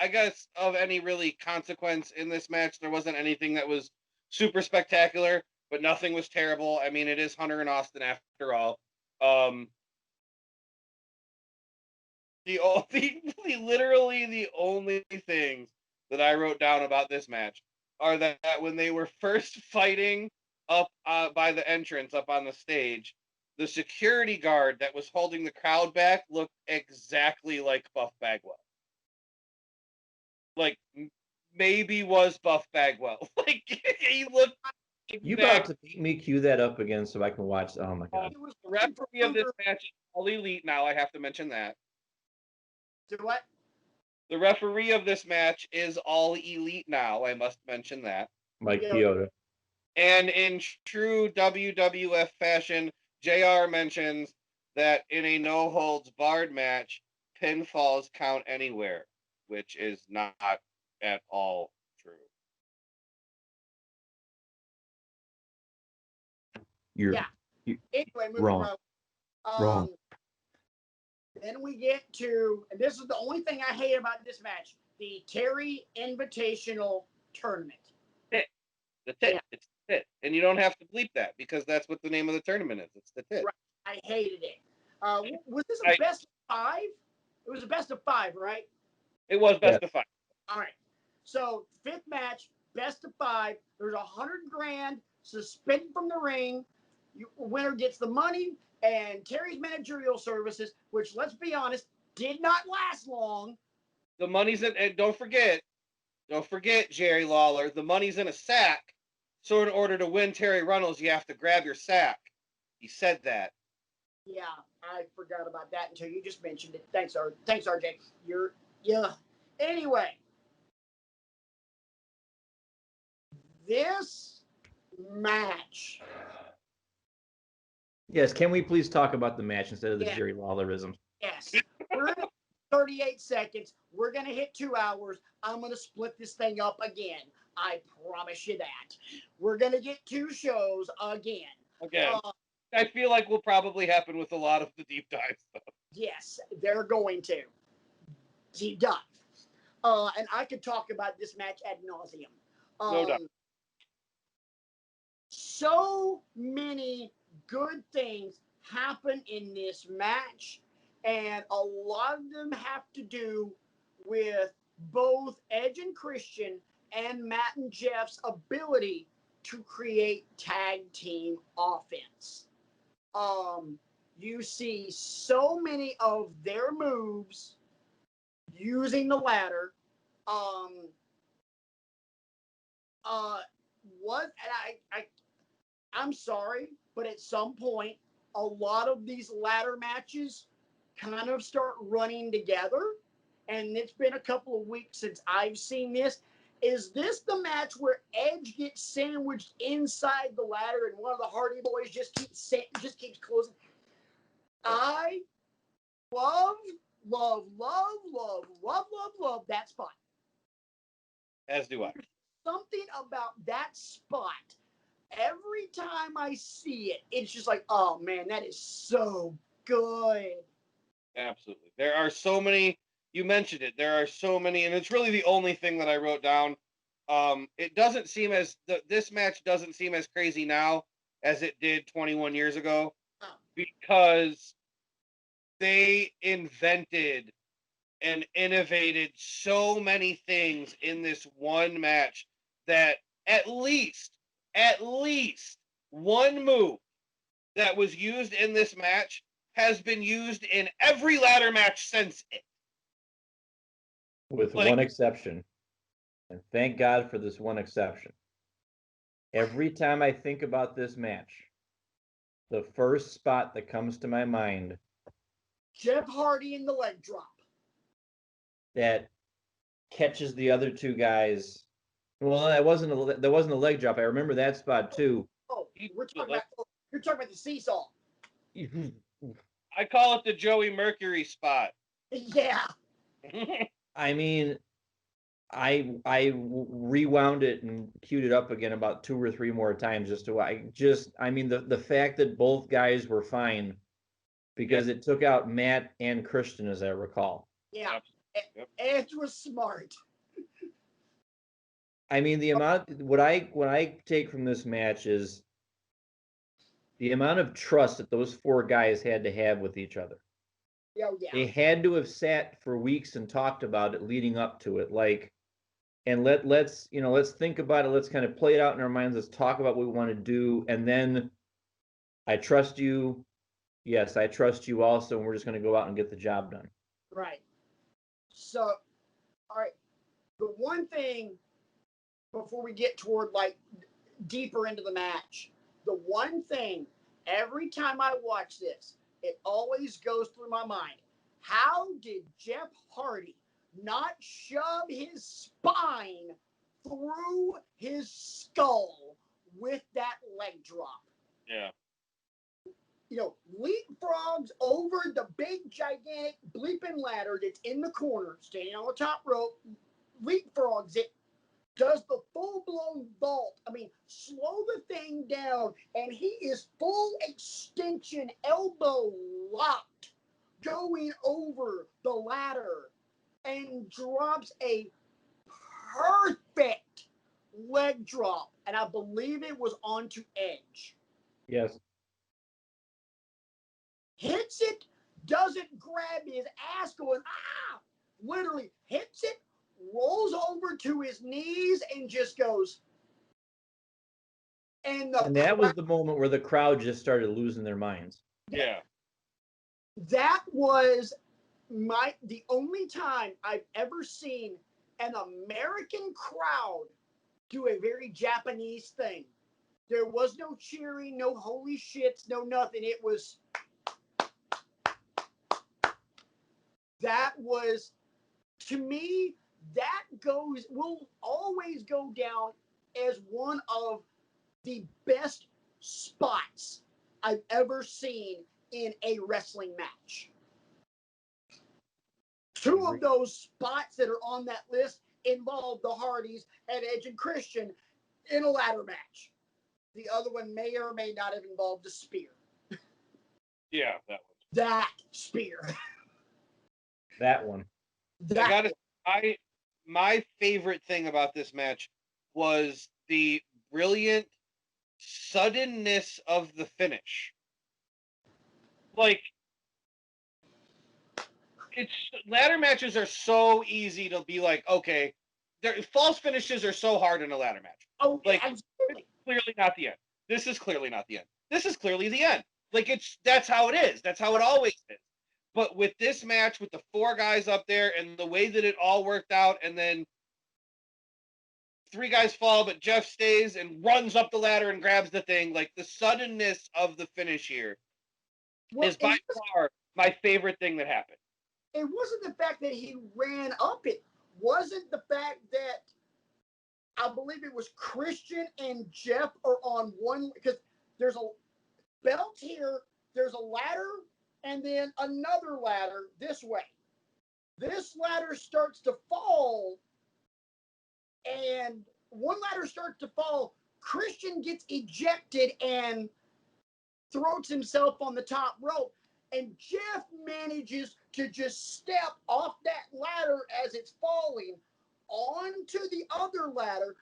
any really consequence in this match. There wasn't anything that was super spectacular, but nothing was terrible. I mean, it is Hunter and Austin after all. Literally the only things that I wrote down about this match are that when they were first fighting up by the entrance up on the stage, the security guard that was holding the crowd back looked exactly like Buff Bagwell. Like, maybe was Buff Bagwell. Like, he looked You about to make me cue that up again so I can watch? Oh my god! The referee of this match is all elite now. I have to mention that. Do what? The referee of this match is all elite now. I must mention that. Mike Chioda. And in true WWF fashion, JR mentions that in a no holds barred match, pinfalls count anywhere, which is not at all true. You're anyway, wrong. Wrong. Then we get to, and this is the only thing I hate about this match, the Terry Invitational Tournament. The tit. Yeah. It's the tit. And you don't have to bleep that because that's what the name of the tournament is. It's the tit. Right. I hated it. Was this a best of 5? It was a best of 5, right? It was best of 5. All right. So 5th match, best of 5. There's $100,000 suspended from the ring. Winner gets the money and Terry's managerial services, which, let's be honest, did not last long. The money's in, and don't forget, Jerry Lawler, the money's in a sack. So in order to win Terry Runnels, you have to grab your sack. He said that. Yeah, I forgot about that until you just mentioned it. Thanks, RJ. Anyway, this match. Yes, can we please talk about the match instead of the Jerry Lawlerism? Yes. We're at 38 seconds. We're going to hit 2 hours. I'm going to split this thing up again. I promise you that. We're going to get 2 shows again. Okay. I feel like will probably happen with a lot of the deep dive stuff. Yes, they're going to. Deep dive. And I could talk about this match ad nauseum. No doubt. So many good things happen in this match, and a lot of them have to do with both Edge and Christian and Matt and Jeff's ability to create tag team offense. You see so many of their moves using the ladder. I'm sorry, but at some point, a lot of these ladder matches kind of start running together. And it's been a couple of weeks since I've seen this. Is this the match where Edge gets sandwiched inside the ladder and one of the Hardy Boys just keeps closing? I love that spot. As do I. Something about that spot. Every time I see it, it's just like, oh man, that is so good. Absolutely. There are so many, you mentioned it, there are so many, and it's really the only thing that I wrote down. It doesn't seem this match doesn't seem as crazy now as it did 21 years ago, because they invented and innovated so many things in this one match that at least one move that was used in this match has been used in every ladder match since it. With one exception. And thank God for this one exception. Every time I think about this match, the first spot that comes to my mind, Jeff Hardy in the leg drop. That catches the other 2 guys. Well, that wasn't a leg drop. I remember that spot too. Oh, you're talking about the seesaw. I call it the Joey Mercury spot. Yeah. I mean, I rewound it and queued it up again about 2 or 3 more times I mean the fact that both guys were fine, because it took out Matt and Christian, as I recall. Yeah. Edge was smart. I mean, the amount what I take from this match is the amount of trust that those 4 guys had to have with each other. Yeah. They had to have sat for weeks and talked about it leading up to it. And let's think about it. Let's kind of play it out in our minds. Let's talk about what we want to do. And then I trust you. Yes, I trust you also. And we're just going to go out and get the job done. Right. So, all right. The one thing before we get toward deeper into the match, the one thing every time I watch this, it always goes through my mind. How did Jeff Hardy not shove his spine through his skull with that leg drop? Yeah. Leapfrogs over the big, gigantic bleeping ladder that's in the corner, standing on the top rope, leapfrogs it, does the full-blown vault. I mean, slow the thing down, and he is full extension, elbow locked, going over the ladder, and drops a perfect leg drop, and I believe it was onto Edge. Yes. Hits it, doesn't grab his ass going, ah! literally hits it, rolls over to his knees, and just goes. And that was the moment where the crowd just started losing their minds. Yeah. That was the only time I've ever seen an American crowd do a very Japanese thing. There was no cheering, no holy shits, no nothing. It was, that was, to me, that will always go down as one of the best spots I've ever seen in a wrestling match. Two of those spots that are on that list involve the Hardys and Edge and Christian in a ladder match. The other one may or may not have involved a spear. Yeah, that one. That spear. That one. My favorite thing about this match was the brilliant suddenness of the finish. Like, ladder matches are so easy to be like, okay, false finishes are so hard in a ladder match. Oh, like, absolutely. It's clearly not the end. This is clearly not the end. This is clearly the end. Like, that's how it is. That's how it always is. But with this match, with the 4 guys up there and the way that it all worked out, and then 3 guys fall, but Jeff stays and runs up the ladder and grabs the thing, like, the suddenness of the finish here is by far my favorite thing that happened. It wasn't the fact that he ran up it. Wasn't the fact that I believe it was Christian and Jeff are on one, because there's a belt here, there's a ladder, and then another ladder this way. This ladder starts to fall, and one ladder starts to fall. Christian gets ejected and throws himself on the top rope. And Jeff manages to just step off that ladder as it's falling onto the other ladder,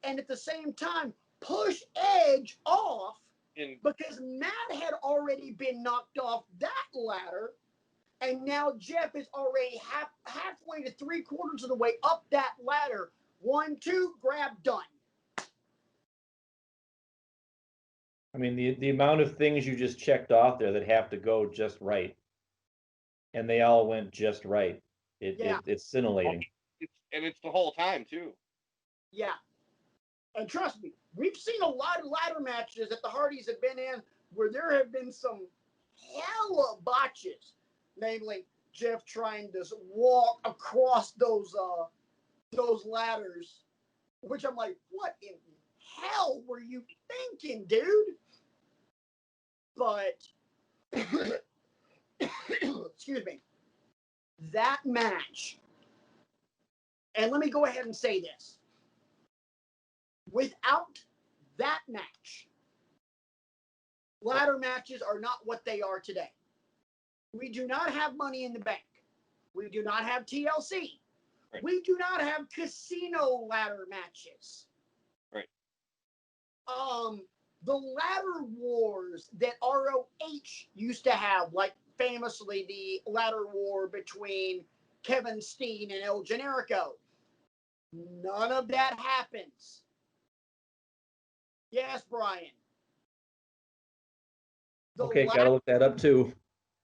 and at the same time push Edge off because Matt had already been knocked off that ladder, and now Jeff is already halfway to 3/4 of the way up that ladder. 1, 2, grab, done. I mean, the amount of things you just checked off there that have to go just right, and they all went just right. It's scintillating. It's the whole time, too. Yeah. And trust me, we've seen a lot of ladder matches that the Hardys have been in where there have been some hella botches. Namely, Jeff trying to walk across those ladders, which I'm like, what in hell were you thinking, dude? But, excuse me, that match, and let me go ahead and say this. Without that match, ladder matches are not what they are today. We do not have Money in the Bank. We do not have TLC. Right. We do not have casino ladder matches. Right. The ladder wars that ROH used to have, like famously the ladder war between Kevin Steen and El Generico, none of that happens. Yes, Brian. Okay, gotta look that up too.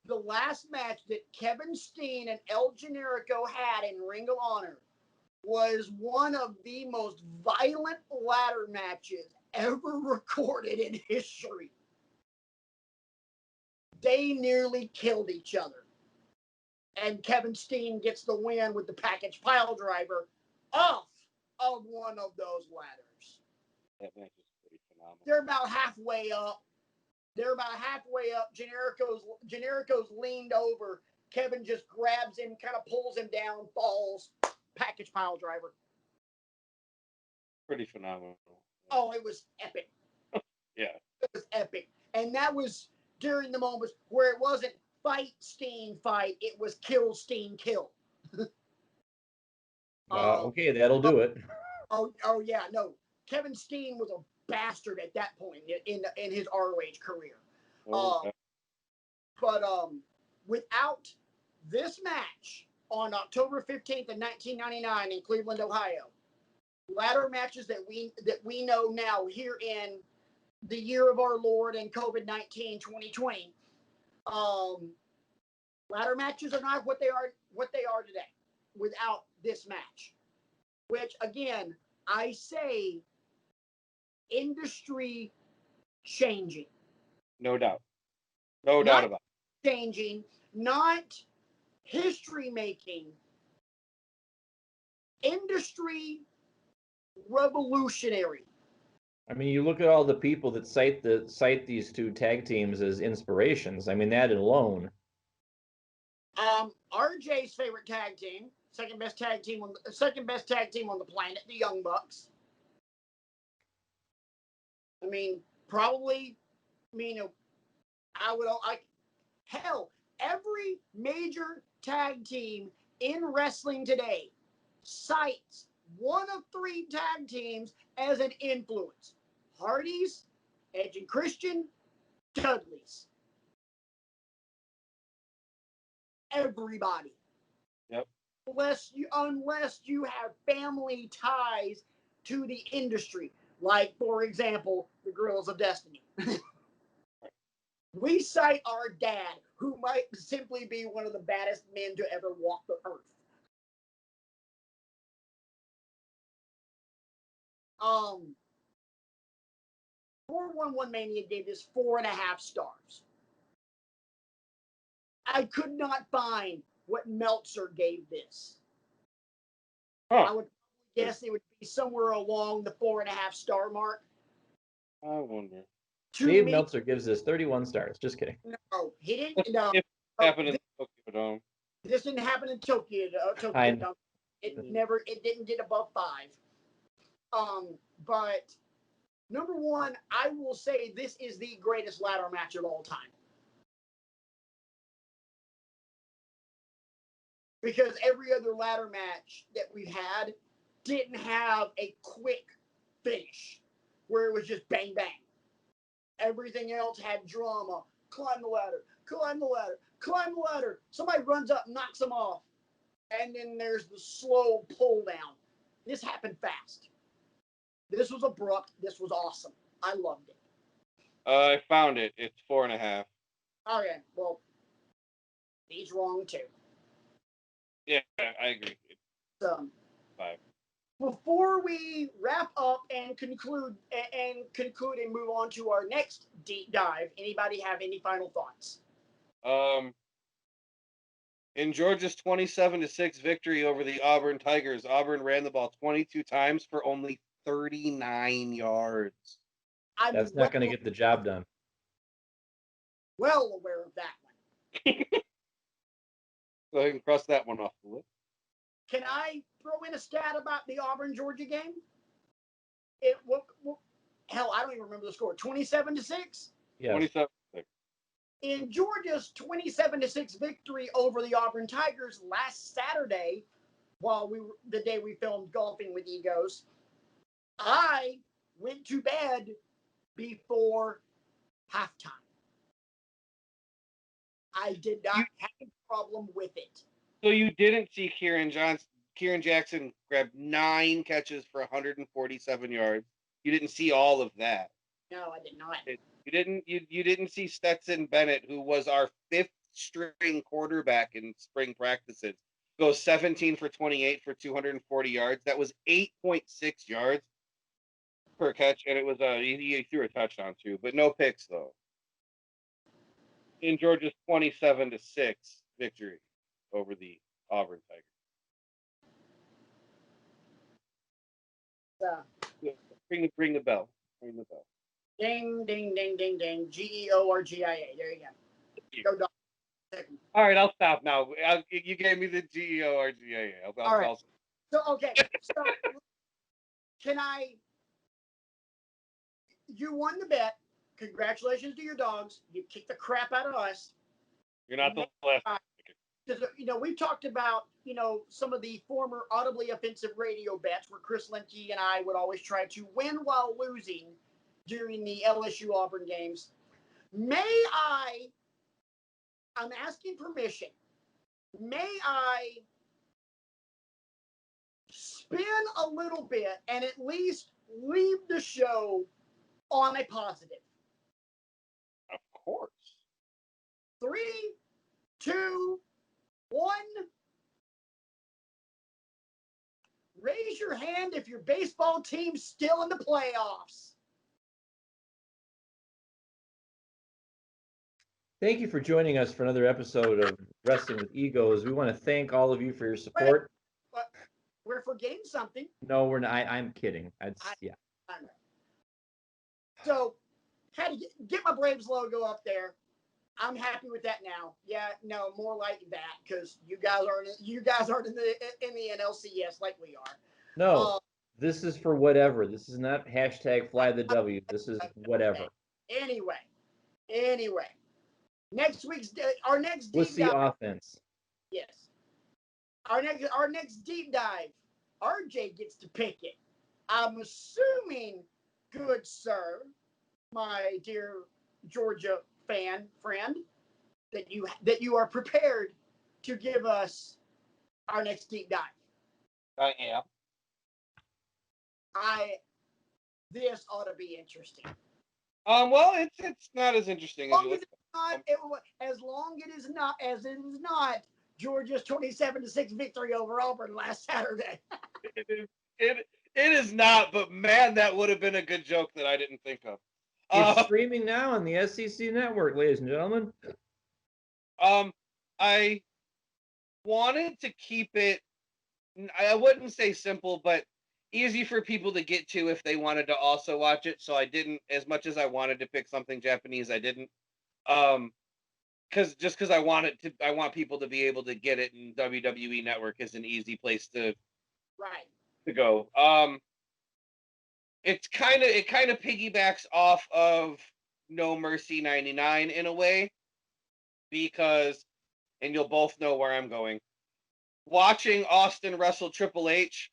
The last match that Kevin Steen and El Generico had in Ring of Honor was one of the most violent ladder matches ever recorded in history. They nearly killed each other. And Kevin Steen gets the win with the package pile driver off of one of those ladders. That match is pretty phenomenal. They're about halfway up. Generico's leaned over. Kevin just grabs him, kind of pulls him down, falls. Package pile driver. Pretty phenomenal. Oh, it was epic. Yeah. It was epic. And that was during the moments where it wasn't fight, Steen, fight. It was kill, Steen, kill. Okay, that'll do it. Oh, yeah, no. Kevin Steen was a bastard at that point in his ROH career. But without this match on October 15th of 1999 in Cleveland, Ohio. Ladder matches that we know now here in the year of our Lord and COVID-19 2020. Ladder matches are not what they are today without this match. Which again, I say industry changing. No doubt. No doubt about it. Changing, not history making. Industry revolutionary. I mean, you look at all the people that cite these two tag teams as inspirations. I mean, that alone. RJ's favorite tag team, second best tag team on the planet, the Young Bucks. I mean, probably. I mean, hell, every major tag team in wrestling today cites one of three tag teams as an influence. Hardys, Edge and Christian, Dudleys. Everybody. Yep. Unless you have family ties to the industry. Like, for example, the Guerrillas of Destiny. We cite our dad, who might simply be one of the baddest men to ever walk the earth. 411 Mania gave this 4.5 stars. I could not find what Meltzer gave this. Huh. I would guess it would be somewhere along the 4.5 star mark. I wonder. Dave Meltzer gives this 31 stars. Just kidding. No, he didn't. No, it happened in Tokyo Dome. This didn't happen in Tokyo Dome. It didn't get above 5. But number one, I will say this is the greatest ladder match of all time. Because every other ladder match that we've had didn't have a quick finish where it was just bang, bang. Everything else had drama. Climb the ladder, climb the ladder, climb the ladder. Somebody runs up, knocks them off. And then there's the slow pull down. This happened fast. This was abrupt. This was awesome. I loved it. I found it. It's 4.5. Okay, well, he's wrong too. Yeah, I agree. 5. Before we wrap up and conclude and move on to our next deep dive, anybody have any final thoughts? In Georgia's 27-6 victory over the Auburn Tigers, Auburn ran the ball 22 times for only 39 yards. That's not going to get the job done. Well aware of that one. Go ahead and cross that one off the list. Can I throw in a stat about the Auburn-Georgia game? Hell, I don't even remember the score. 27-6? Yeah. 27-6. In Georgia's 27-6 victory over the Auburn Tigers last Saturday, the day we filmed Golfing with Egos, I went to bed before halftime. I did not have a problem with it. So you didn't see Kieran Jackson grab 9 catches for 147 yards. You didn't see all of that. No, I did not. You didn't see Stetson Bennett, who was our 5th string quarterback in spring practices, go 17 for 28 for 240 yards. That was 8.6 yards per catch, and it was he threw a touchdown too, but no picks though. In Georgia's 27-6 victory over the Auburn Tigers. Ring the bell. Ring the bell. Ding, ding, ding, ding, ding. GEORGIA. There you go. Go, dog. All right, I'll stop now. You gave me the GEORGIA. All right. So, okay. So, you won the bet. Congratulations to your dogs. You kicked the crap out of us. You're not the last. We've talked about, some of the former audibly offensive radio bets where Chris Lemke and I would always try to win while losing during the LSU Auburn games. I'm asking permission. May I spin a little bit and at least leave the show on a positive. Of course. 3, 2, 1. Raise your hand if your baseball team's still in the playoffs. Thank you for joining us for another episode of Wrestling with Egos. We want to thank all of you for your support. But we're forgetting something. No, we're not. I'm kidding. Yeah. I know. So, had to get my Braves logo up there. I'm happy with that now. Yeah, no, more like that because you guys aren't in the NLCS like we are. No, this is for whatever. This is not hashtag fly the W. This is whatever. Anyway, next week's our next deep What's the dive. offense? Yes, our next deep dive. RJ gets to pick it. I'm assuming, good sir, my dear Georgia fan friend, that you are prepared to give us our next deep dive. I am. This ought to be interesting. Well, it's not as interesting as long as it is not Georgia's 27-6 victory over Auburn last Saturday. It is not, but man, that would have been a good joke that I didn't think of. It's streaming now on the SEC network, ladies and gentlemen. I wanted to keep it, I wouldn't say simple, but easy for people to get to if they wanted to also watch it. So I didn't, as much as I wanted to pick something Japanese, I didn't. Because I want people to be able to get it, and WWE Network is an easy place to go. It kind of piggybacks off of No Mercy 99 in a way, because, and you'll both know where I'm going, watching Austin wrestle Triple H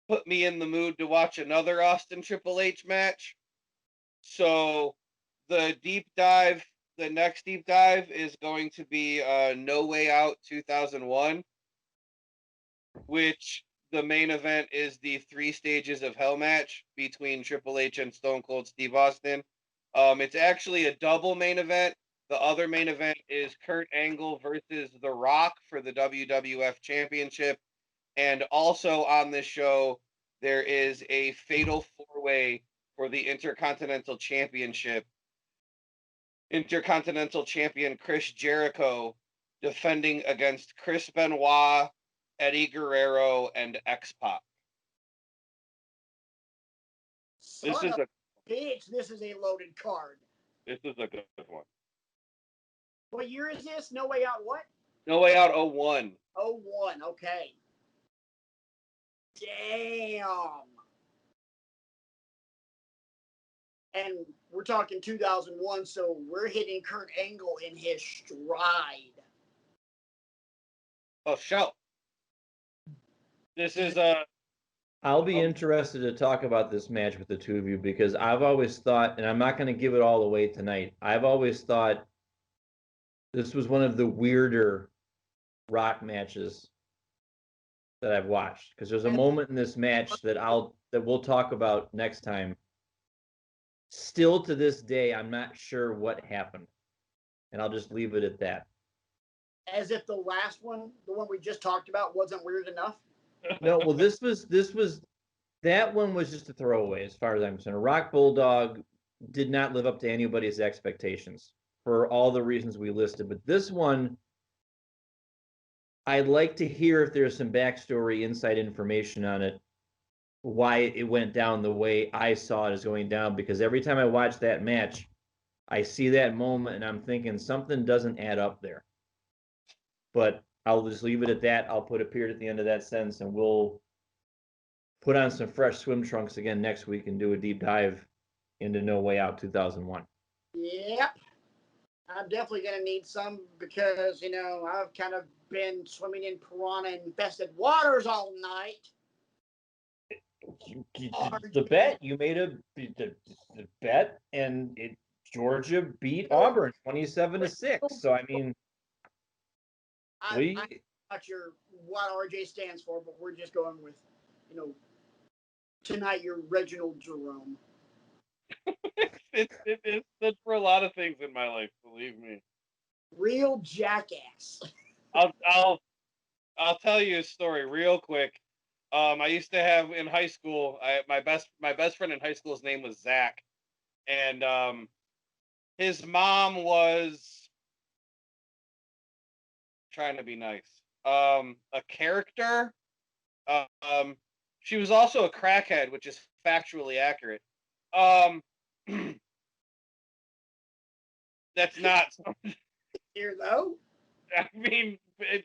put me in the mood to watch another Austin Triple H match. So the next deep dive is going to be No Way Out 2001, which the main event is the 3 stages of hell match between Triple H and Stone Cold Steve Austin. It's actually a double main event. The other main event is Kurt Angle versus The Rock for the WWF Championship. And also on this show, there is a fatal 4-way for the Intercontinental Championship. Intercontinental Champion Chris Jericho defending against Chris Benoit, Eddie Guerrero, and X-Pac. This is a loaded card. This is a good one. What year is this? No Way Out what? No Way Out 01. 01, okay. Damn. And we're talking 2001, so we're hitting Kurt Angle in his stride. Oh, shout. This is I'll be interested to talk about this match with the two of you because I've always thought, and I'm not going to give it all away tonight, I've always thought this was one of the weirder Rock matches that I've watched. Because there's a moment in this match that we'll talk about next time. Still to this day, I'm not sure what happened. And I'll just leave it at that. As if the last one, the one we just talked about, wasn't weird enough? No, well, that one was just a throwaway as far as I'm concerned. Rock Bulldog did not live up to anybody's expectations for all the reasons we listed. But this one, I'd like to hear if there's some backstory, inside information on it, why it went down the way I saw it as going down. Because every time I watch that match, I see that moment and I'm thinking something doesn't add up there. But I'll just leave it at that. I'll put a period at the end of that sentence, and we'll put on some fresh swim trunks again next week and do a deep dive into No Way Out 2001. Yep. I'm definitely going to need some because, I've kind of been swimming in piranha-infested waters all night. The bet, you made the bet, and Georgia beat Auburn 27-6. So, I mean... I'm not sure what RJ stands for, but we're just going with tonight you're Reginald Jerome. It stood for a lot of things in my life, believe me. Real jackass. I'll tell you a story real quick. I used to have in high school. My best friend in high school's name was Zach, and his mom was trying to be nice. A character. She was also a crackhead, which is factually accurate. That's not. Here though. I mean,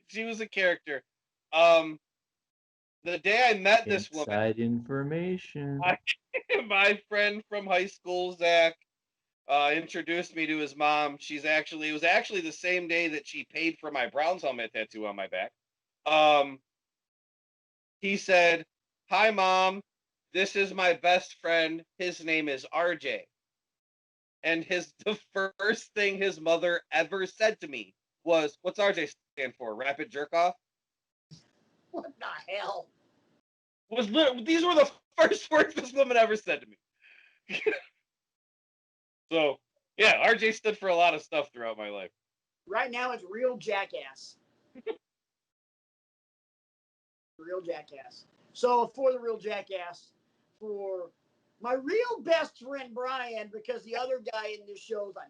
she was a character. The day I met this woman, inside information. My friend from high school, Zach, introduced me to his mom. It was actually the same day that she paid for my Browns helmet tattoo on my back. He said, "Hi, Mom. This is my best friend. His name is RJ." And the first thing his mother ever said to me was, "What's RJ stand for? Rapid jerk off?" What the hell? These were the first words this woman ever said to me. So, yeah, RJ stood for a lot of stuff throughout my life. Right now, it's real jackass. Real jackass. So, for the real jackass, for my real best friend Brian, because the other guy in this show's a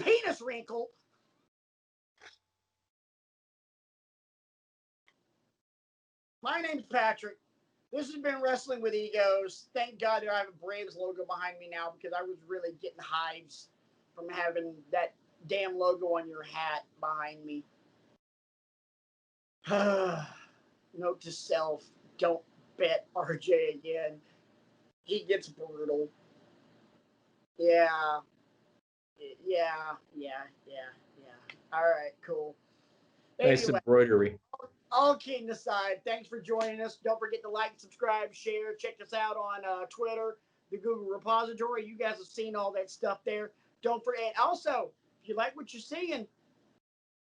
penis wrinkle. My name's Patrick. This has been Wrestling with Egos. Thank God that I have a Braves logo behind me now, because I was really getting hives from having that damn logo on your hat behind me. Note to self, don't bet RJ again. He gets brutal. Yeah. All right, cool. Nice Anyway, embroidery. all kidding aside, thanks for joining us. Don't forget to like, subscribe, share. Check us out on Twitter, the Google repository. You guys have seen all that stuff there. Don't forget. Also, if you like what you're seeing,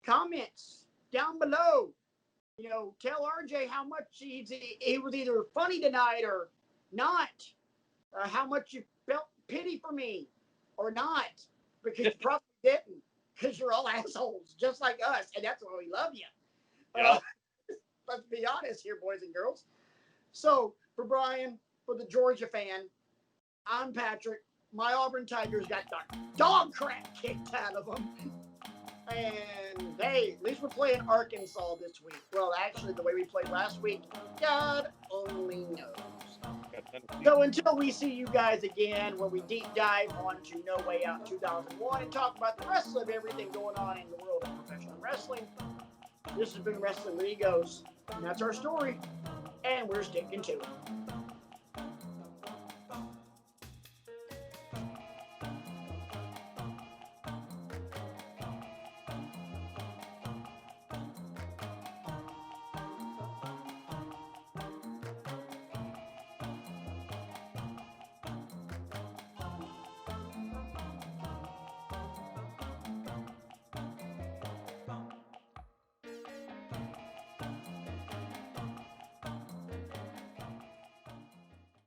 comments down below. Tell RJ how much he was either funny tonight or not. How much you felt pity for me or not. Because you probably didn't. Because you're all assholes, just like us. And that's why we love you. Yeah. Let's be honest here, boys and girls. So, for Brian, for the Georgia fan, I'm Patrick. My Auburn Tigers got the dog crap kicked out of them. And, hey, at least we're playing Arkansas this week. Well, actually, the way we played last week, God only knows. So until we see you guys again, where we deep dive onto No Way Out 2001 and talk about the rest of everything going on in the world of professional wrestling, this has been Wrestling with Egos. And that's our story. And we're sticking to it.